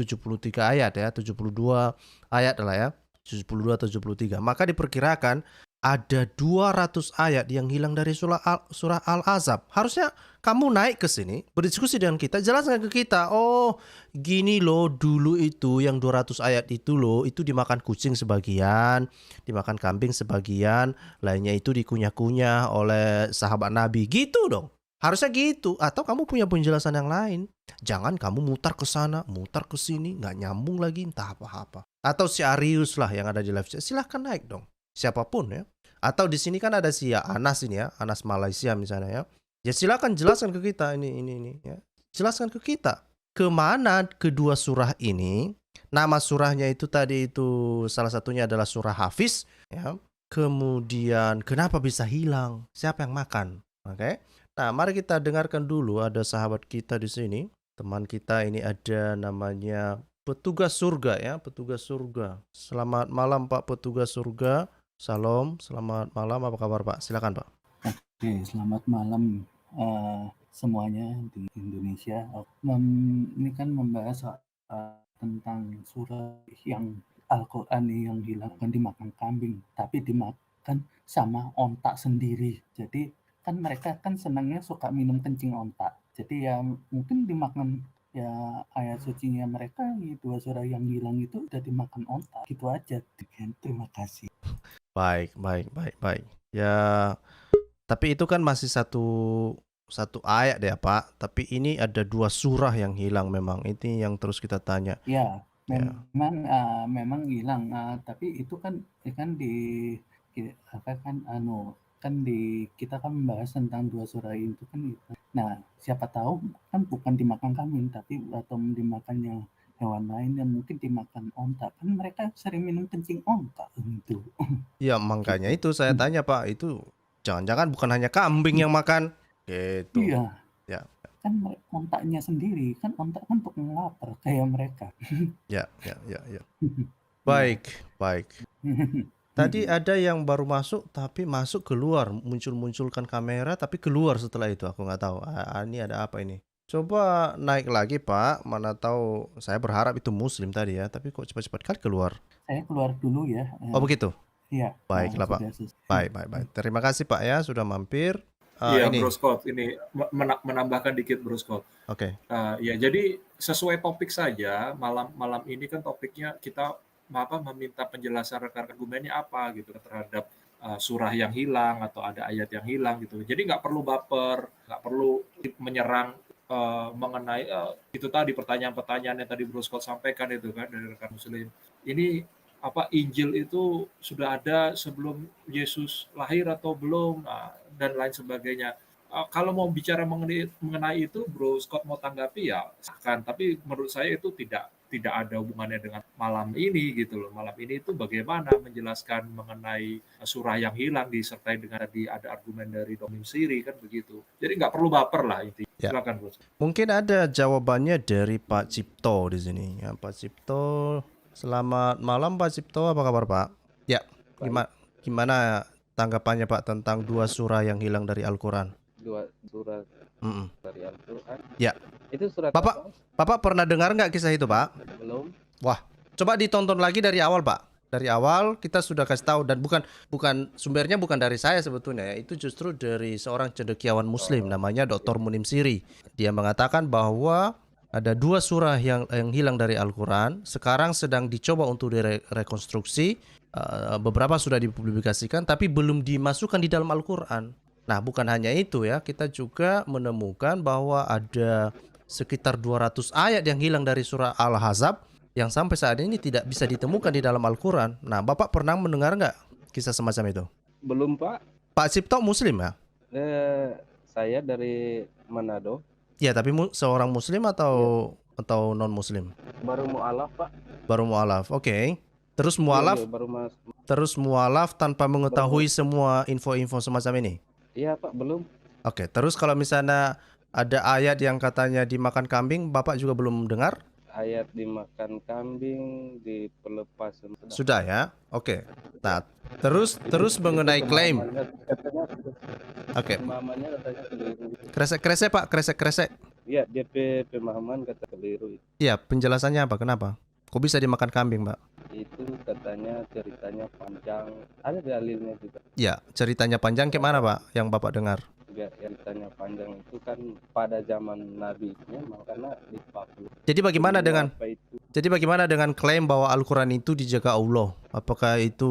ayat ya, 72 ayat lah ya, 72-73. Maka diperkirakan ada 200 ayat yang hilang dari surah Al-Ahzab. Harusnya kamu naik ke sini, berdiskusi dengan kita, jelaskan ke kita, oh gini loh dulu itu yang 200 ayat itu loh, itu dimakan kucing sebagian, dimakan kambing sebagian, lainnya itu dikunyah-kunyah oleh sahabat Nabi. Gitu dong. Harusnya gitu. Atau kamu punya penjelasan yang lain. Jangan kamu mutar ke sana, mutar ke sini, nggak nyambung lagi, entah apa-apa. Atau si Arius lah yang ada di live chat, silahkan naik dong. siapapun ya. Atau di sini kan ada si Anas ini ya, Anas Malaysia misalnya ya. Ya silakan jelaskan ke kita ini ya. Jelaskan ke kita kemana kedua surah ini. Nama surahnya itu tadi itu salah satunya adalah surah Hafiz ya. Kemudian kenapa bisa hilang? Siapa yang makan? Oke. Nah, mari kita dengarkan dulu, ada sahabat kita di sini. Teman kita ini ada namanya petugas surga ya, petugas surga. Selamat malam Pak petugas surga. Salam, selamat malam. Apa kabar Pak? Silakan Pak. Oke, selamat malam semuanya di Indonesia. Ini kan membahas tentang surah yang Al-Quran yang dilakukan dimakan kambing, tapi dimakan sama onta sendiri. Jadi kan mereka kan senangnya suka minum kencing onta. Jadi ya mungkin dimakan ya ayat sucinya mereka di dua surah yang hilang itu udah dimakan onta. Gitu aja. Terima kasih. Baik. Ya, tapi itu kan masih satu ayat ya Pak. Tapi ini ada 2 surah yang hilang memang. Ini yang terus kita tanya. Ya, Ya. memang hilang. Tapi itu kan kita kan membahas tentang 2 surah itu kan. Nah, siapa tahu kan bukan dimakan kambing, tapi atau dimakannya hewan lain yang mungkin dimakan onta. Kan mereka sering minum kencing onta gitu. Ya makanya itu saya tanya Pak. Itu jangan-jangan bukan hanya kambing yang makan. Gitu. Iya. Ya. Kan ontaknya sendiri kan ontak kan untuk lapar kayak mereka. Ya. Baik. Tadi ada yang baru masuk tapi masuk keluar, munculkan kamera tapi keluar setelah itu, aku nggak tahu. Ini ada apa ini? Coba naik lagi Pak, mana tahu, saya berharap itu muslim tadi ya, tapi kok cepat-cepat kali keluar. Saya keluar dulu ya. Oh begitu? Iya. Baiklah Pak. Baik. Terima kasih Pak ya sudah mampir. Iya, Ini. Bro Scott, ini menambahkan dikit Bro Scott. Oke. Ya, jadi sesuai topik saja, malam ini kan topiknya kita meminta penjelasan rekan argumennya apa gitu terhadap surah yang hilang atau ada ayat yang hilang gitu. Jadi nggak perlu baper, nggak perlu menyerang mengenai itu tadi pertanyaan-pertanyaan yang tadi Bro Scott sampaikan itu kan dari rekan muslim. Ini Injil itu sudah ada sebelum Yesus lahir atau belum, dan lain sebagainya. Kalau mau bicara mengenai itu, Bro Scott mau tanggapi ya silahkan. Tapi menurut saya itu tidak ada hubungannya dengan malam ini gitu loh. Malam ini itu bagaimana menjelaskan mengenai surah yang hilang disertai dengan tadi ada argumen dari Domim Siri kan begitu. Jadi nggak perlu baper lah intinya. Ya. Silakan Bro. Mungkin ada jawabannya dari Pak Cipto di sini. Ya, Pak Cipto. Selamat malam Pak Cipto, apa kabar Pak? Ya, gimana tanggapannya Pak tentang 2 surah yang hilang dari Al-Quran? 2 surah dari Al-Quran? Ya. Itu surat Bapak, apa? Bapak pernah dengar nggak kisah itu Pak? Belum. Wah, coba ditonton lagi dari awal Pak. Dari awal kita sudah kasih tahu, dan bukan sumbernya bukan dari saya sebetulnya ya. Itu justru dari seorang cendekiawan muslim namanya Dr. Munim Siri. Dia mengatakan bahwa ada 2 surah yang hilang dari Al-Quran. Sekarang sedang dicoba untuk direkonstruksi. Beberapa sudah dipublikasikan tapi belum dimasukkan di dalam Al-Quran. Nah, bukan hanya itu ya. Kita juga menemukan bahwa ada sekitar 200 ayat yang hilang dari surah Al-Ahzab yang sampai saat ini tidak bisa ditemukan di dalam Al-Quran. Nah, Bapak pernah mendengar nggak kisah semacam itu? Belum Pak. Pak Cipto muslim ya? Saya dari Manado. Ya, tapi seorang muslim atau non muslim? Baru mualaf Pak. Baru mualaf, oke. Terus mualaf, terus mualaf tanpa mengetahui semua info-info semacam ini? Iya Pak, belum. Oke, terus kalau misalnya ada ayat yang katanya dimakan kambing, Bapak juga belum dengar? Ayat dimakan kambing, dipelepasan. Sudah ya, oke. Nah, terus mengenai klaim. Oke. Pemahamannya katanya keliru. Kresek Pak, kresek. Iya, DP pemahaman kata keliru. Iya, penjelasannya apa? Kenapa? Kok bisa dimakan kambing, Mbak? Itu katanya ceritanya panjang. Ada dalilnya juga. Ya, ceritanya panjang kayak mana Pak yang Bapak dengar? Ya, ceritanya panjang itu kan pada zaman Nabi memang karena di Papua. Jadi bagaimana dengan klaim bahwa Al-Quran itu dijaga Allah? Apakah itu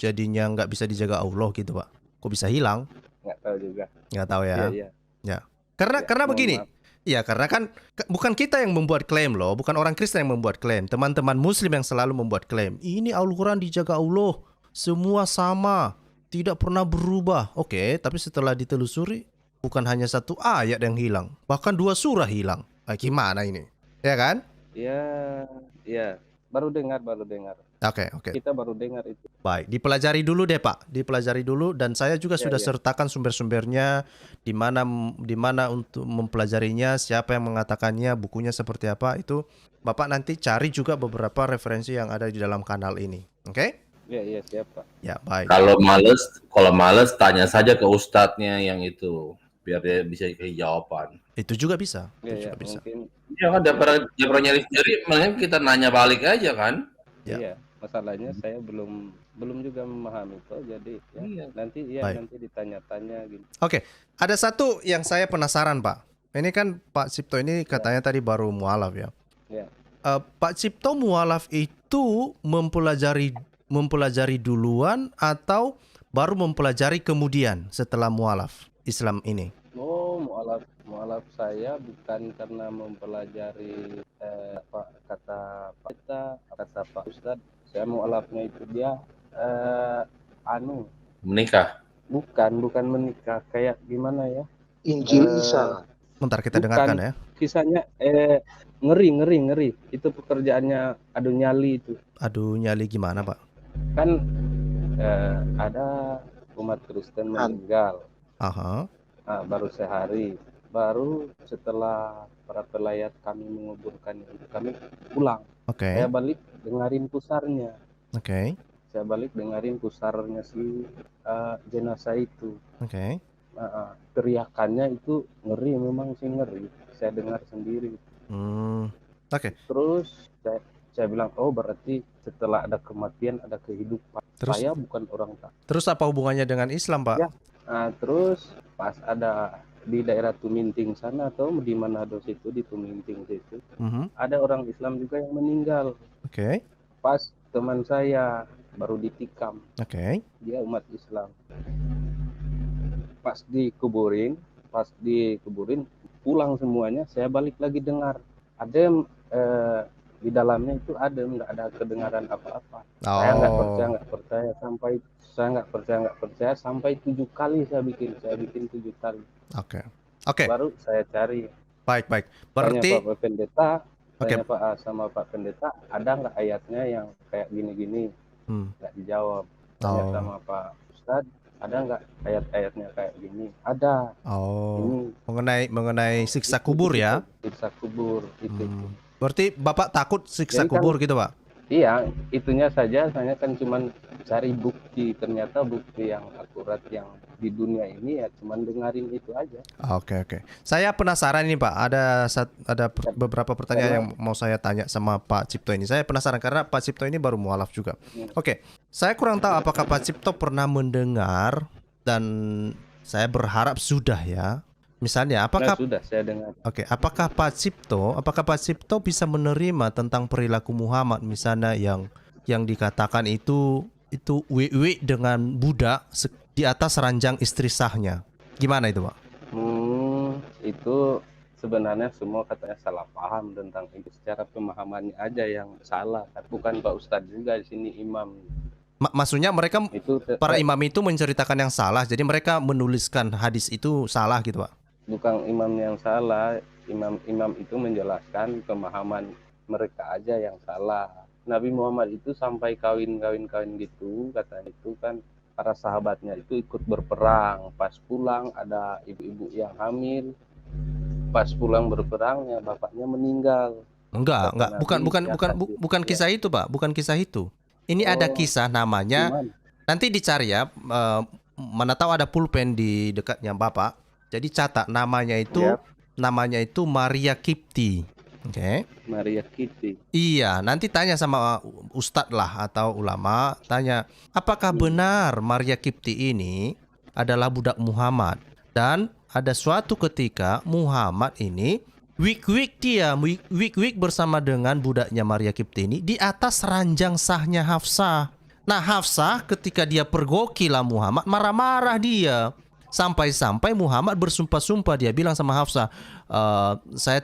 jadinya nggak bisa dijaga Allah gitu Pak? Kok bisa hilang? Nggak tahu juga. Nggak tahu ya? Iya. Ya. Karena begini. Maaf. Ya, karena kan bukan kita yang membuat klaim loh, bukan orang Kristen yang membuat klaim. Teman-teman Muslim yang selalu membuat klaim. Ini Al-Quran dijaga Allah. semua sama, tidak pernah berubah. Oke, tapi setelah ditelusuri, bukan hanya satu ayat yang hilang, bahkan 2 surah hilang. Gimana ini? Ya kan? Ya, ya. Baru dengar. Oke. Kita baru dengar itu. Baik, dipelajari dulu deh Pak, dipelajari dulu, dan saya juga Ya, sudah ya. sertakan sumber-sumbernya, di mana untuk mempelajarinya, siapa yang mengatakannya, bukunya seperti apa, itu Bapak nanti cari juga beberapa referensi yang ada di dalam kanal ini. Oke? Ya, siap, Pak. Ya, baik. Kalau males tanya saja ke ustadznya yang itu, biar dia bisa kasih jawaban. Itu juga bisa. Ya, Itu juga bisa. mungkin. Iya kan, daripada nyari sendiri, mendingan kita nanya balik aja kan. Ya. Iya, masalahnya saya belum juga memahami itu, jadi ya, Iya. Baik. nanti ditanya-tanya gitu. Oke, ada satu yang saya penasaran Pak. Ini kan Pak Cipto ini katanya tadi baru mualaf ya. Ya. Pak Cipto mualaf itu mempelajari duluan atau baru mempelajari kemudian setelah mualaf Islam ini? Oh, mualaf saya bukan karena mempelajari kata Pak Ustadz. Saya mualafnya itu dia Menikah. bukan menikah, kayak gimana ya? Injil Eh, Isa. Bentar kita Bukan. dengarkan ya. Kisahnya ngeri. Itu pekerjaannya adu nyali itu. Aduh, nyali gimana Pak? Kan ada umat Kristen meninggal. Aha. Nah, baru sehari. Baru setelah para pelayat kami menguburkan itu, kami pulang. Oke. Saya balik dengerin pusarnya. Oke. Saya balik dengerin pusarnya si jenazah itu. Oke. Teriakannya itu ngeri, memang sih ngeri. Saya dengar sendiri. Oke. Terus saya bilang, oh berarti setelah ada kematian ada kehidupan. Terus Saya bukan orang tak. terus apa hubungannya dengan Islam, Pak? Ya. Nah, terus pas ada di daerah Tuminting sana atau di Manado situ, di Tuminting situ, ada orang Islam juga yang meninggal. Oke. Pas teman saya baru ditikam. Oke. Dia umat Islam. Pas dikuburin pulang semuanya, saya balik lagi dengar. Ada di dalamnya itu nggak ada kedengaran apa-apa. Saya nggak percaya sampai 7 kali saya bikin 7 kali. Oke. Baru saya cari. Baik. Berarti Tanya Pak Pendeta, sama Pak Pendeta, ada nggak ayatnya yang kayak gini-gini? Nggak dijawab. Tanya sama Pak Ustadz, ada nggak ayat-ayatnya kayak gini? Ada. Ini mengenai siksa kubur ya? Siksa kubur itu. Berarti Bapak takut siksa Jadi kan, kubur gitu, Pak? Iya, itunya saja. Saya kan cuman cari bukti. Ternyata bukti yang akurat yang di dunia ini ya cuman dengerin itu aja. Oke. Saya penasaran nih Pak, ada beberapa pertanyaan yang mau saya tanya sama Pak Cipto ini. Saya penasaran karena Pak Cipto ini baru mualaf juga. Oke, saya kurang tahu apakah Pak Cipto pernah mendengar, dan saya berharap sudah ya. Misalnya, apakah sudah saya dengar. Oke, apakah Pak Cipto bisa menerima tentang perilaku Muhammad, misalnya yang dikatakan itu wiwi dengan budak di atas ranjang istri sahnya. Gimana itu, Pak? Itu sebenarnya semua katanya salah paham tentang itu. Secara pemahamannya aja yang salah. Bukan Pak Ustadz juga di sini imam. Maksudnya mereka para imam itu menceritakan yang salah, jadi mereka menuliskan hadis itu salah gitu, Pak? Bukan imam yang salah. Imam itu menjelaskan pemahaman mereka aja yang salah. Nabi Muhammad itu sampai kawin gitu, katanya itu kan para sahabatnya itu ikut berperang. Pas pulang ada ibu-ibu yang hamil. Pas pulang berperang ya bapaknya meninggal. Enggak, bukan kisah itu, Pak. Bukan kisah itu. Ini ada kisah namanya. Gimana? Nanti dicari ya. Mana tahu ada pulpen di dekatnya Bapak. Jadi catat namanya itu Maria Kipti. Oke. Maria Kipti. Iya, nanti tanya sama ustadz lah atau ulama, tanya apakah benar Maria Kipti ini adalah budak Muhammad, dan ada suatu ketika Muhammad ini week bersama dengan budaknya Maria Kipti ini di atas ranjang sahnya Hafsah. Nah, Hafsah ketika dia pergoki lah Muhammad, marah-marah dia. Sampai-sampai Muhammad bersumpah-sumpah, dia bilang sama Hafsah, saya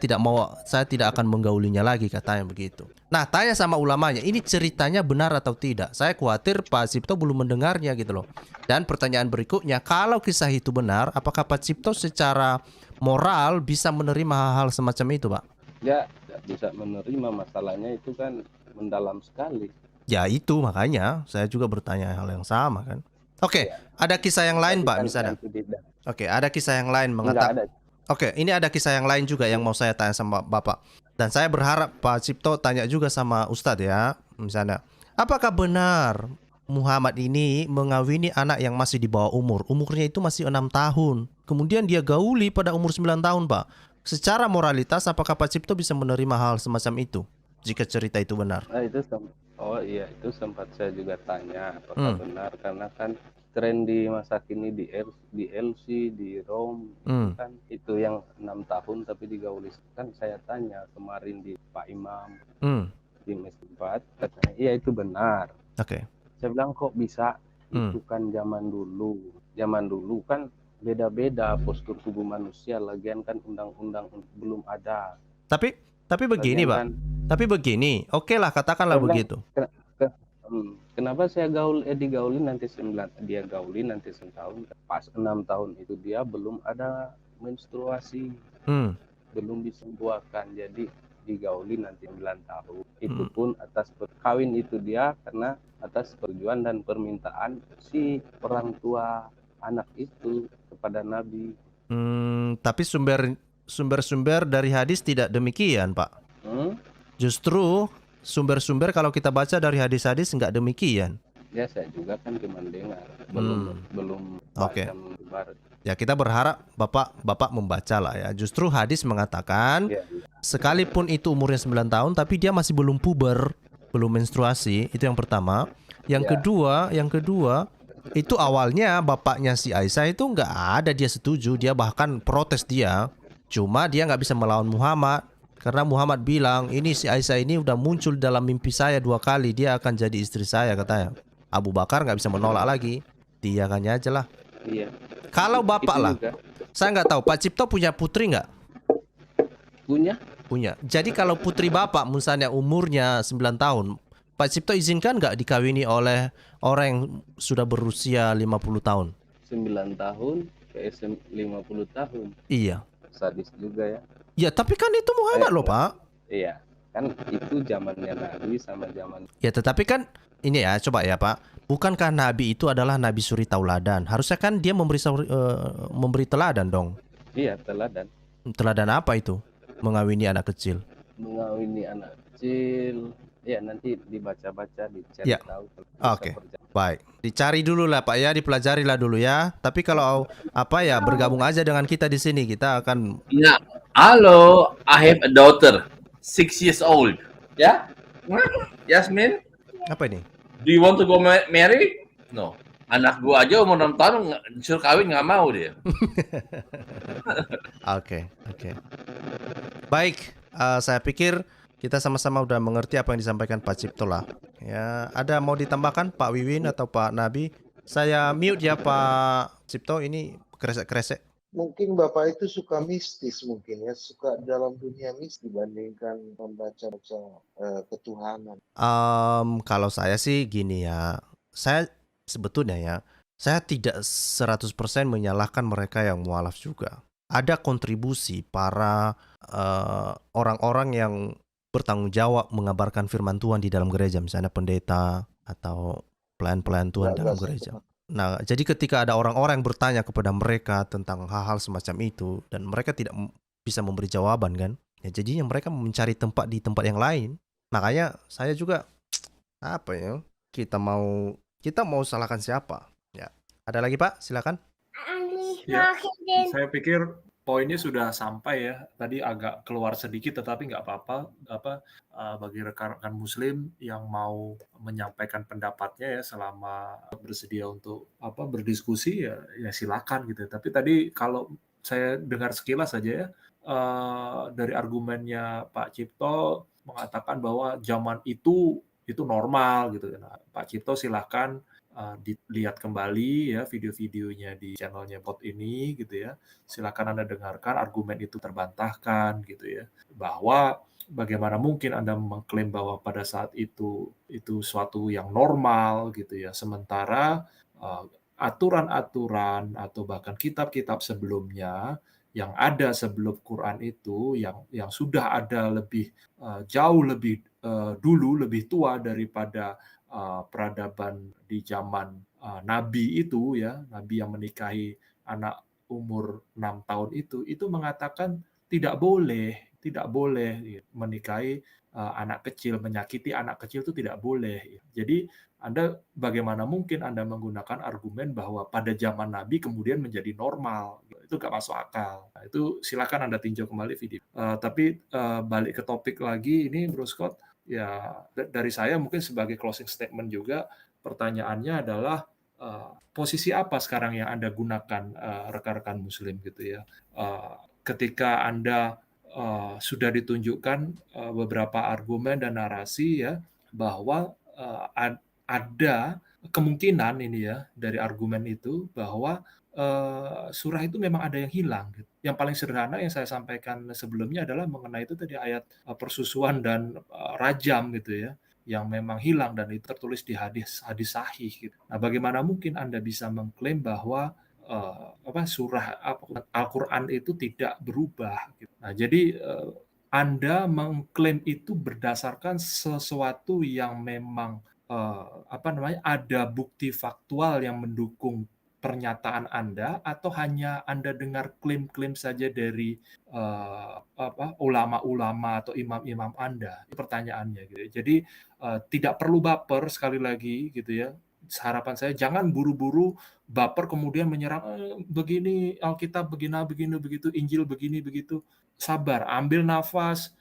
tidak akan menggaulinya lagi, katanya begitu. Nah, tanya sama ulamanya, ini ceritanya benar atau tidak? Saya khawatir Pak Cipto belum mendengarnya gitu loh. Dan pertanyaan berikutnya, kalau kisah itu benar, apakah Pak Cipto secara moral bisa menerima hal-hal semacam itu, Pak? Ya, tidak bisa menerima, masalahnya itu kan mendalam sekali. Ya itu makanya saya juga bertanya hal yang sama kan. Oke, Ya, ada kisah yang lain, tapi Pak, kan misalnya. yang tidak. Oke, ada kisah yang lain Enggak mengatakan. ada. Oke, ini ada kisah yang lain juga yang mau saya tanya sama Bapak. Dan saya berharap Pak Cipto tanya juga sama Ustadz ya, misalnya. Apakah benar Muhammad ini mengawini anak yang masih di bawah umur? Umurnya itu masih 6 tahun. Kemudian dia gauli pada umur 9 tahun, Pak. Secara moralitas, apakah Pak Cipto bisa menerima hal semacam itu? Jika cerita itu benar. Nah, oh iya, itu sempat saya juga tanya apakah benar, karena kan tren di masa kini di LC, di Rom, kan itu yang 6 tahun tapi digauli. Kan saya tanya kemarin di Pak Imam di Masjid 4, katanya iya itu benar. Oke. Saya bilang kok bisa, itu kan zaman dulu kan beda-beda postur tubuh manusia, lagian kan undang-undang belum ada. Tapi begini, Lagian Pak. kan, Tapi begini, oke lah katakanlah saya bilang, begitu. kenapa saya digauli nanti 9, dia gauli nanti 9 tahun, pas 6 tahun itu dia belum ada menstruasi, belum disembuhkan, jadi digauli nanti 9 tahun. Itu pun atas kawin itu dia karena atas perjuangan dan permintaan si orang tua anak itu kepada Nabi. Tapi sumber-sumber dari hadis tidak demikian, Pak. Justru sumber-sumber kalau kita baca dari hadis-hadis nggak demikian. Ya saya juga kan cuma dengar, belum Oke. baca menyebar. Ya kita berharap Bapak membaca lah ya. Justru hadis mengatakan Ya, sekalipun itu umurnya 9 tahun tapi dia masih belum puber, belum menstruasi, itu yang pertama. Yang kedua itu awalnya bapaknya si Aisyah itu nggak ada dia setuju, dia bahkan protes dia. Cuma dia nggak bisa melawan Muhammad karena Muhammad bilang ini si Aisyah ini udah muncul dalam mimpi saya 2 kali, dia akan jadi istri saya, katanya. Abu Bakar nggak bisa menolak lagi, diakannya aja lah. iya. Kalau bapak Itu lah, juga saya nggak tahu Pak Cipto punya putri nggak? punya. Jadi kalau putri bapak misalnya umurnya 9 tahun, Pak Cipto izinkan nggak dikawini oleh orang yang sudah berusia 50 tahun? 9 tahun ke 50 tahun. Iya. Sadis juga ya. Ya tapi kan itu Muhammad loh, Pak. Iya, kan itu zamannya Nabi sama zaman. Ya tetapi kan ini ya, coba ya Pak. Bukankah Nabi itu adalah Nabi suri tauladan? Harusnya kan dia memberi teladan dong. Iya, teladan. Teladan apa itu? Mengawini anak kecil. Mengawini anak kecil. Ya nanti dibaca-baca, dicari Ya. tahu. Oke. Baik, dicari dulu lah Pak ya, dipelajarilah dulu ya. Tapi kalau bergabung aja dengan kita di sini, kita akan. Ya, halo, I have a daughter, 6 years old. Ya, Yasmin, Apa ini? do you want to go marry? No. Anak gua aja umur 6 tahun disuruh kawin nggak mau dia. Oke. Baik, saya pikir kita sama-sama udah mengerti apa yang disampaikan Pak Cipto lah. Ya, ada mau ditambahkan Pak Wiwin atau Pak Nabi? Saya mute ya Pak Cipto, ini kresek-kresek. Mungkin Bapak itu suka mistis mungkin ya, suka dalam dunia mistis dibandingkan membaca ketuhanan. Kalau saya sih gini ya, saya sebetulnya ya, saya tidak 100% menyalahkan mereka yang mualaf juga. Ada kontribusi para orang-orang yang bertanggung jawab mengabarkan firman Tuhan di dalam gereja, misalnya pendeta atau pelayan-pelayan Tuhan dalam gereja. Nah, jadi ketika ada orang-orang yang bertanya kepada mereka tentang hal-hal semacam itu dan mereka tidak bisa memberi jawaban kan, ya jadinya mereka mencari tempat di tempat yang lain. Makanya saya juga kita mau salahkan siapa? Ya, ada lagi Pak, silakan. Ya, saya pikir poinnya sudah sampai ya. Tadi agak keluar sedikit, tetapi nggak apa-apa. Bagi rekan-rekan Muslim yang mau menyampaikan pendapatnya ya, selama bersedia untuk berdiskusi ya silakan gitu. Tapi tadi kalau saya dengar sekilas saja ya, dari argumennya Pak Cipto mengatakan bahwa zaman itu normal gitu. Nah, Pak Cipto silakan dilihat kembali ya video-videonya di channelnya Pod ini gitu ya. Silakan Anda dengarkan, argumen itu terbantahkan gitu ya. Bahwa bagaimana mungkin Anda mengklaim bahwa pada saat itu suatu yang normal gitu ya. Sementara aturan-aturan atau bahkan kitab-kitab sebelumnya yang ada sebelum Quran itu yang sudah ada jauh lebih dulu, lebih tua daripada peradaban di zaman Nabi itu ya, Nabi yang menikahi anak umur 6 tahun itu mengatakan tidak boleh menikahi anak kecil, menyakiti anak kecil itu tidak boleh. Jadi bagaimana mungkin Anda menggunakan argumen bahwa pada zaman Nabi kemudian menjadi normal? Itu nggak masuk akal. Nah, itu silakan Anda tinjau kembali video. Tapi balik ke topik lagi, ini Bro Scott, ya dari saya mungkin sebagai closing statement juga, pertanyaannya adalah posisi apa sekarang yang Anda gunakan rekan-rekan Muslim gitu ya? Ketika Anda sudah ditunjukkan beberapa argumen dan narasi ya bahwa ada kemungkinan ini ya dari argumen itu bahwa surah itu memang ada yang hilang. Yang paling sederhana yang saya sampaikan sebelumnya adalah mengenai itu tadi ayat persusuan dan rajam gitu ya, yang memang hilang dan itu tertulis di hadis sahih. Gitu. Nah, bagaimana mungkin Anda bisa mengklaim bahwa surah Al-Quran itu tidak berubah? Gitu. Nah, jadi Anda mengklaim itu berdasarkan sesuatu yang memang ada bukti faktual yang mendukung pernyataan Anda, atau hanya Anda dengar klaim-klaim saja dari ulama-ulama atau imam-imam Anda? Itu pertanyaannya gitu. Jadi tidak perlu baper, sekali lagi gitu ya. Harapan saya jangan buru-buru baper kemudian menyerang begini Alkitab begini begitu, Injil begini begitu. Sabar, ambil nafas,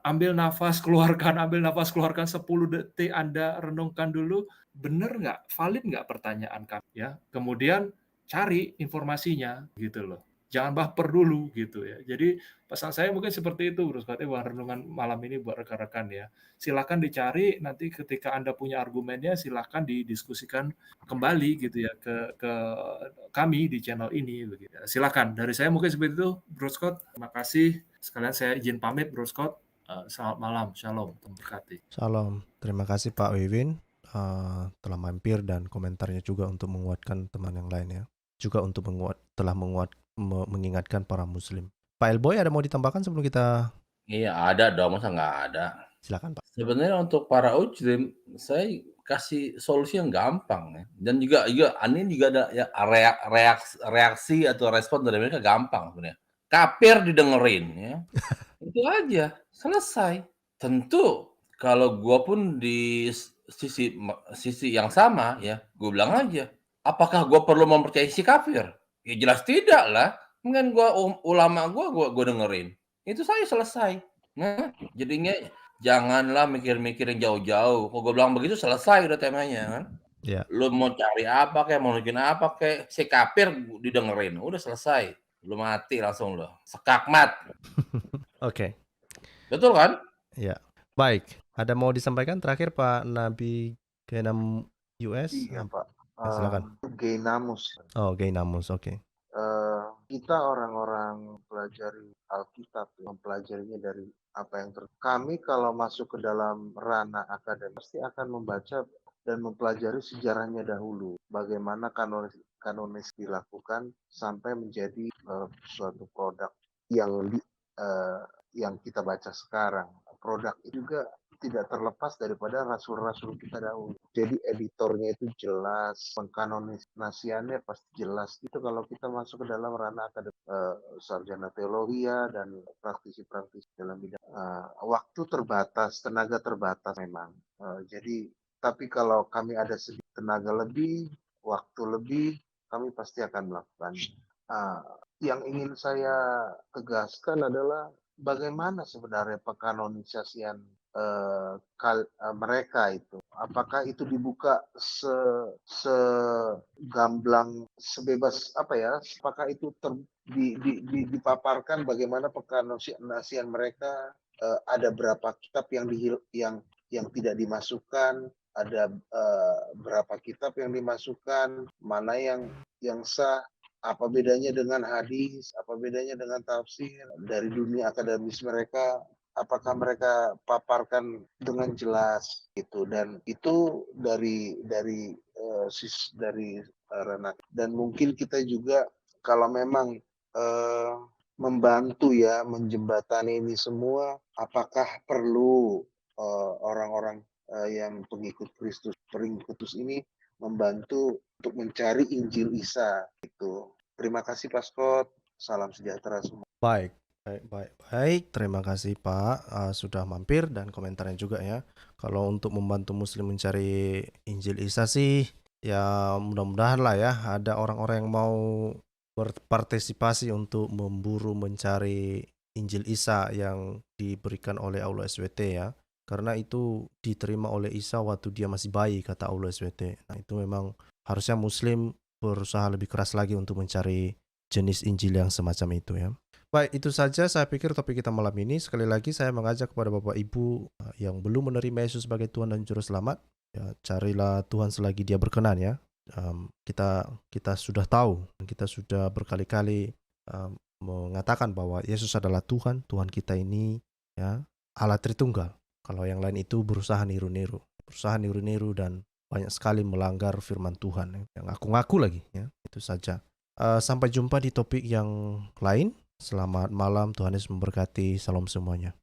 ambil nafas keluarkan 10 detik, Anda renungkan dulu, benar nggak, valid nggak pertanyaan kami ya, kemudian cari informasinya gitu loh, jangan baper dulu gitu ya. Jadi pesan saya mungkin seperti itu, Bro Scott, buat renungan malam ini buat rekan-rekan ya. Silakan dicari, nanti ketika Anda punya argumennya silakan didiskusikan kembali gitu ya ke kami di channel ini begitu. Silakan, dari saya mungkin seperti itu, Bro Scott. Terima kasih. Sekalian saya izin pamit, Bro Scott. Selamat malam, shalom, terberkati. Shalom, terima kasih Pak Wiwin telah mampir dan komentarnya juga untuk menguatkan teman yang lain ya. Juga untuk mengingatkan para Muslim. Pak Elboy ada mau ditambahkan sebelum kita? Iya ada dong, masa nggak ada? Silakan Pak. Sebenarnya untuk para Muslim, saya kasih solusi yang gampang ya. Dan juga ini juga ada ya reaksi atau respon dari mereka gampang sebenarnya. Kafir didengerin ya. Itu aja, selesai. Tentu kalau gua pun di sisi yang sama ya, gua bilang aja, apakah gua perlu mempercayai si kafir? Ya jelas tidak lah. Mungkin ulama gua dengerin. Itu saya selesai. Nah, jadinya janganlah mikir-mikir yang jauh-jauh. Kalau gua bilang begitu selesai udah temanya kan. Ya. Lu mau cari apa kayak, mau bikin apa kayak, si kafir didengerin, udah selesai. Lu mati langsung lo, sekakmat. Oke. Betul kan? Ya. Baik, ada mau disampaikan terakhir Pak Nabi Genam US? Iya Pak. Silakan. Geinamus. Oh, Geinamus, oke. Kita orang-orang pelajari Alkitab, mempelajarinya dari apa yang kami kalau masuk ke dalam ranah akademik pasti akan membaca dan mempelajari sejarahnya dahulu, bagaimana kanonis dilakukan sampai menjadi suatu produk yang kita baca sekarang. Produk itu juga tidak terlepas daripada rasul-rasul kita dahulu. Jadi editornya itu jelas, pengkanonisasiannya pasti jelas. Itu kalau kita masuk ke dalam ranah akademik, sarjana teologi dan praktisi-praktisi dalam bidang. Waktu terbatas, tenaga terbatas memang. Jadi, tapi kalau kami ada sedikit tenaga lebih, waktu lebih, kami pasti akan melakukan. Yang ingin saya tegaskan adalah bagaimana sebenarnya pengkanonisasian mereka itu, apakah itu dibuka segamblang, sebebas apakah itu dipaparkan bagaimana pengkanonisasian mereka, ada berapa kitab yang tidak dimasukkan, ada berapa kitab yang dimasukkan, mana yang sah, apa bedanya dengan hadis, apa bedanya dengan tafsir dari dunia akademis mereka, apakah mereka paparkan dengan jelas gitu, dan itu dari ranah, dan mungkin kita juga kalau memang membantu ya menjembatani ini semua, apakah perlu orang-orang yang pengikut Kristus ini membantu untuk mencari Injil Isa itu. Terima kasih Pak Scott. Salam sejahtera semua. Baik. Terima kasih Pak sudah mampir dan komentarnya juga ya. Kalau untuk membantu Muslim mencari Injil Isa sih, ya mudah-mudahan lah ya ada orang-orang yang mau berpartisipasi untuk memburu mencari Injil Isa yang diberikan oleh Allah SWT ya. Karena itu diterima oleh Isa waktu dia masih bayi, kata Allah SWT. Nah itu memang harusnya Muslim berusaha lebih keras lagi untuk mencari jenis Injil yang semacam itu ya. Baik, itu saja saya pikir topik kita malam ini. Sekali lagi saya mengajak kepada Bapak Ibu yang belum menerima Yesus sebagai Tuhan dan Juru Selamat, ya, carilah Tuhan selagi Dia berkenan ya. Kita sudah tahu, kita sudah berkali-kali mengatakan bahwa Yesus adalah Tuhan kita ini ya, Allah Tritunggal. Kalau yang lain itu berusaha niru-niru dan banyak sekali melanggar firman Tuhan yang ngaku-ngaku lagi ya. Itu saja. Sampai jumpa di topik yang lain. Selamat malam, Tuhan Yesus memberkati. Salam semuanya.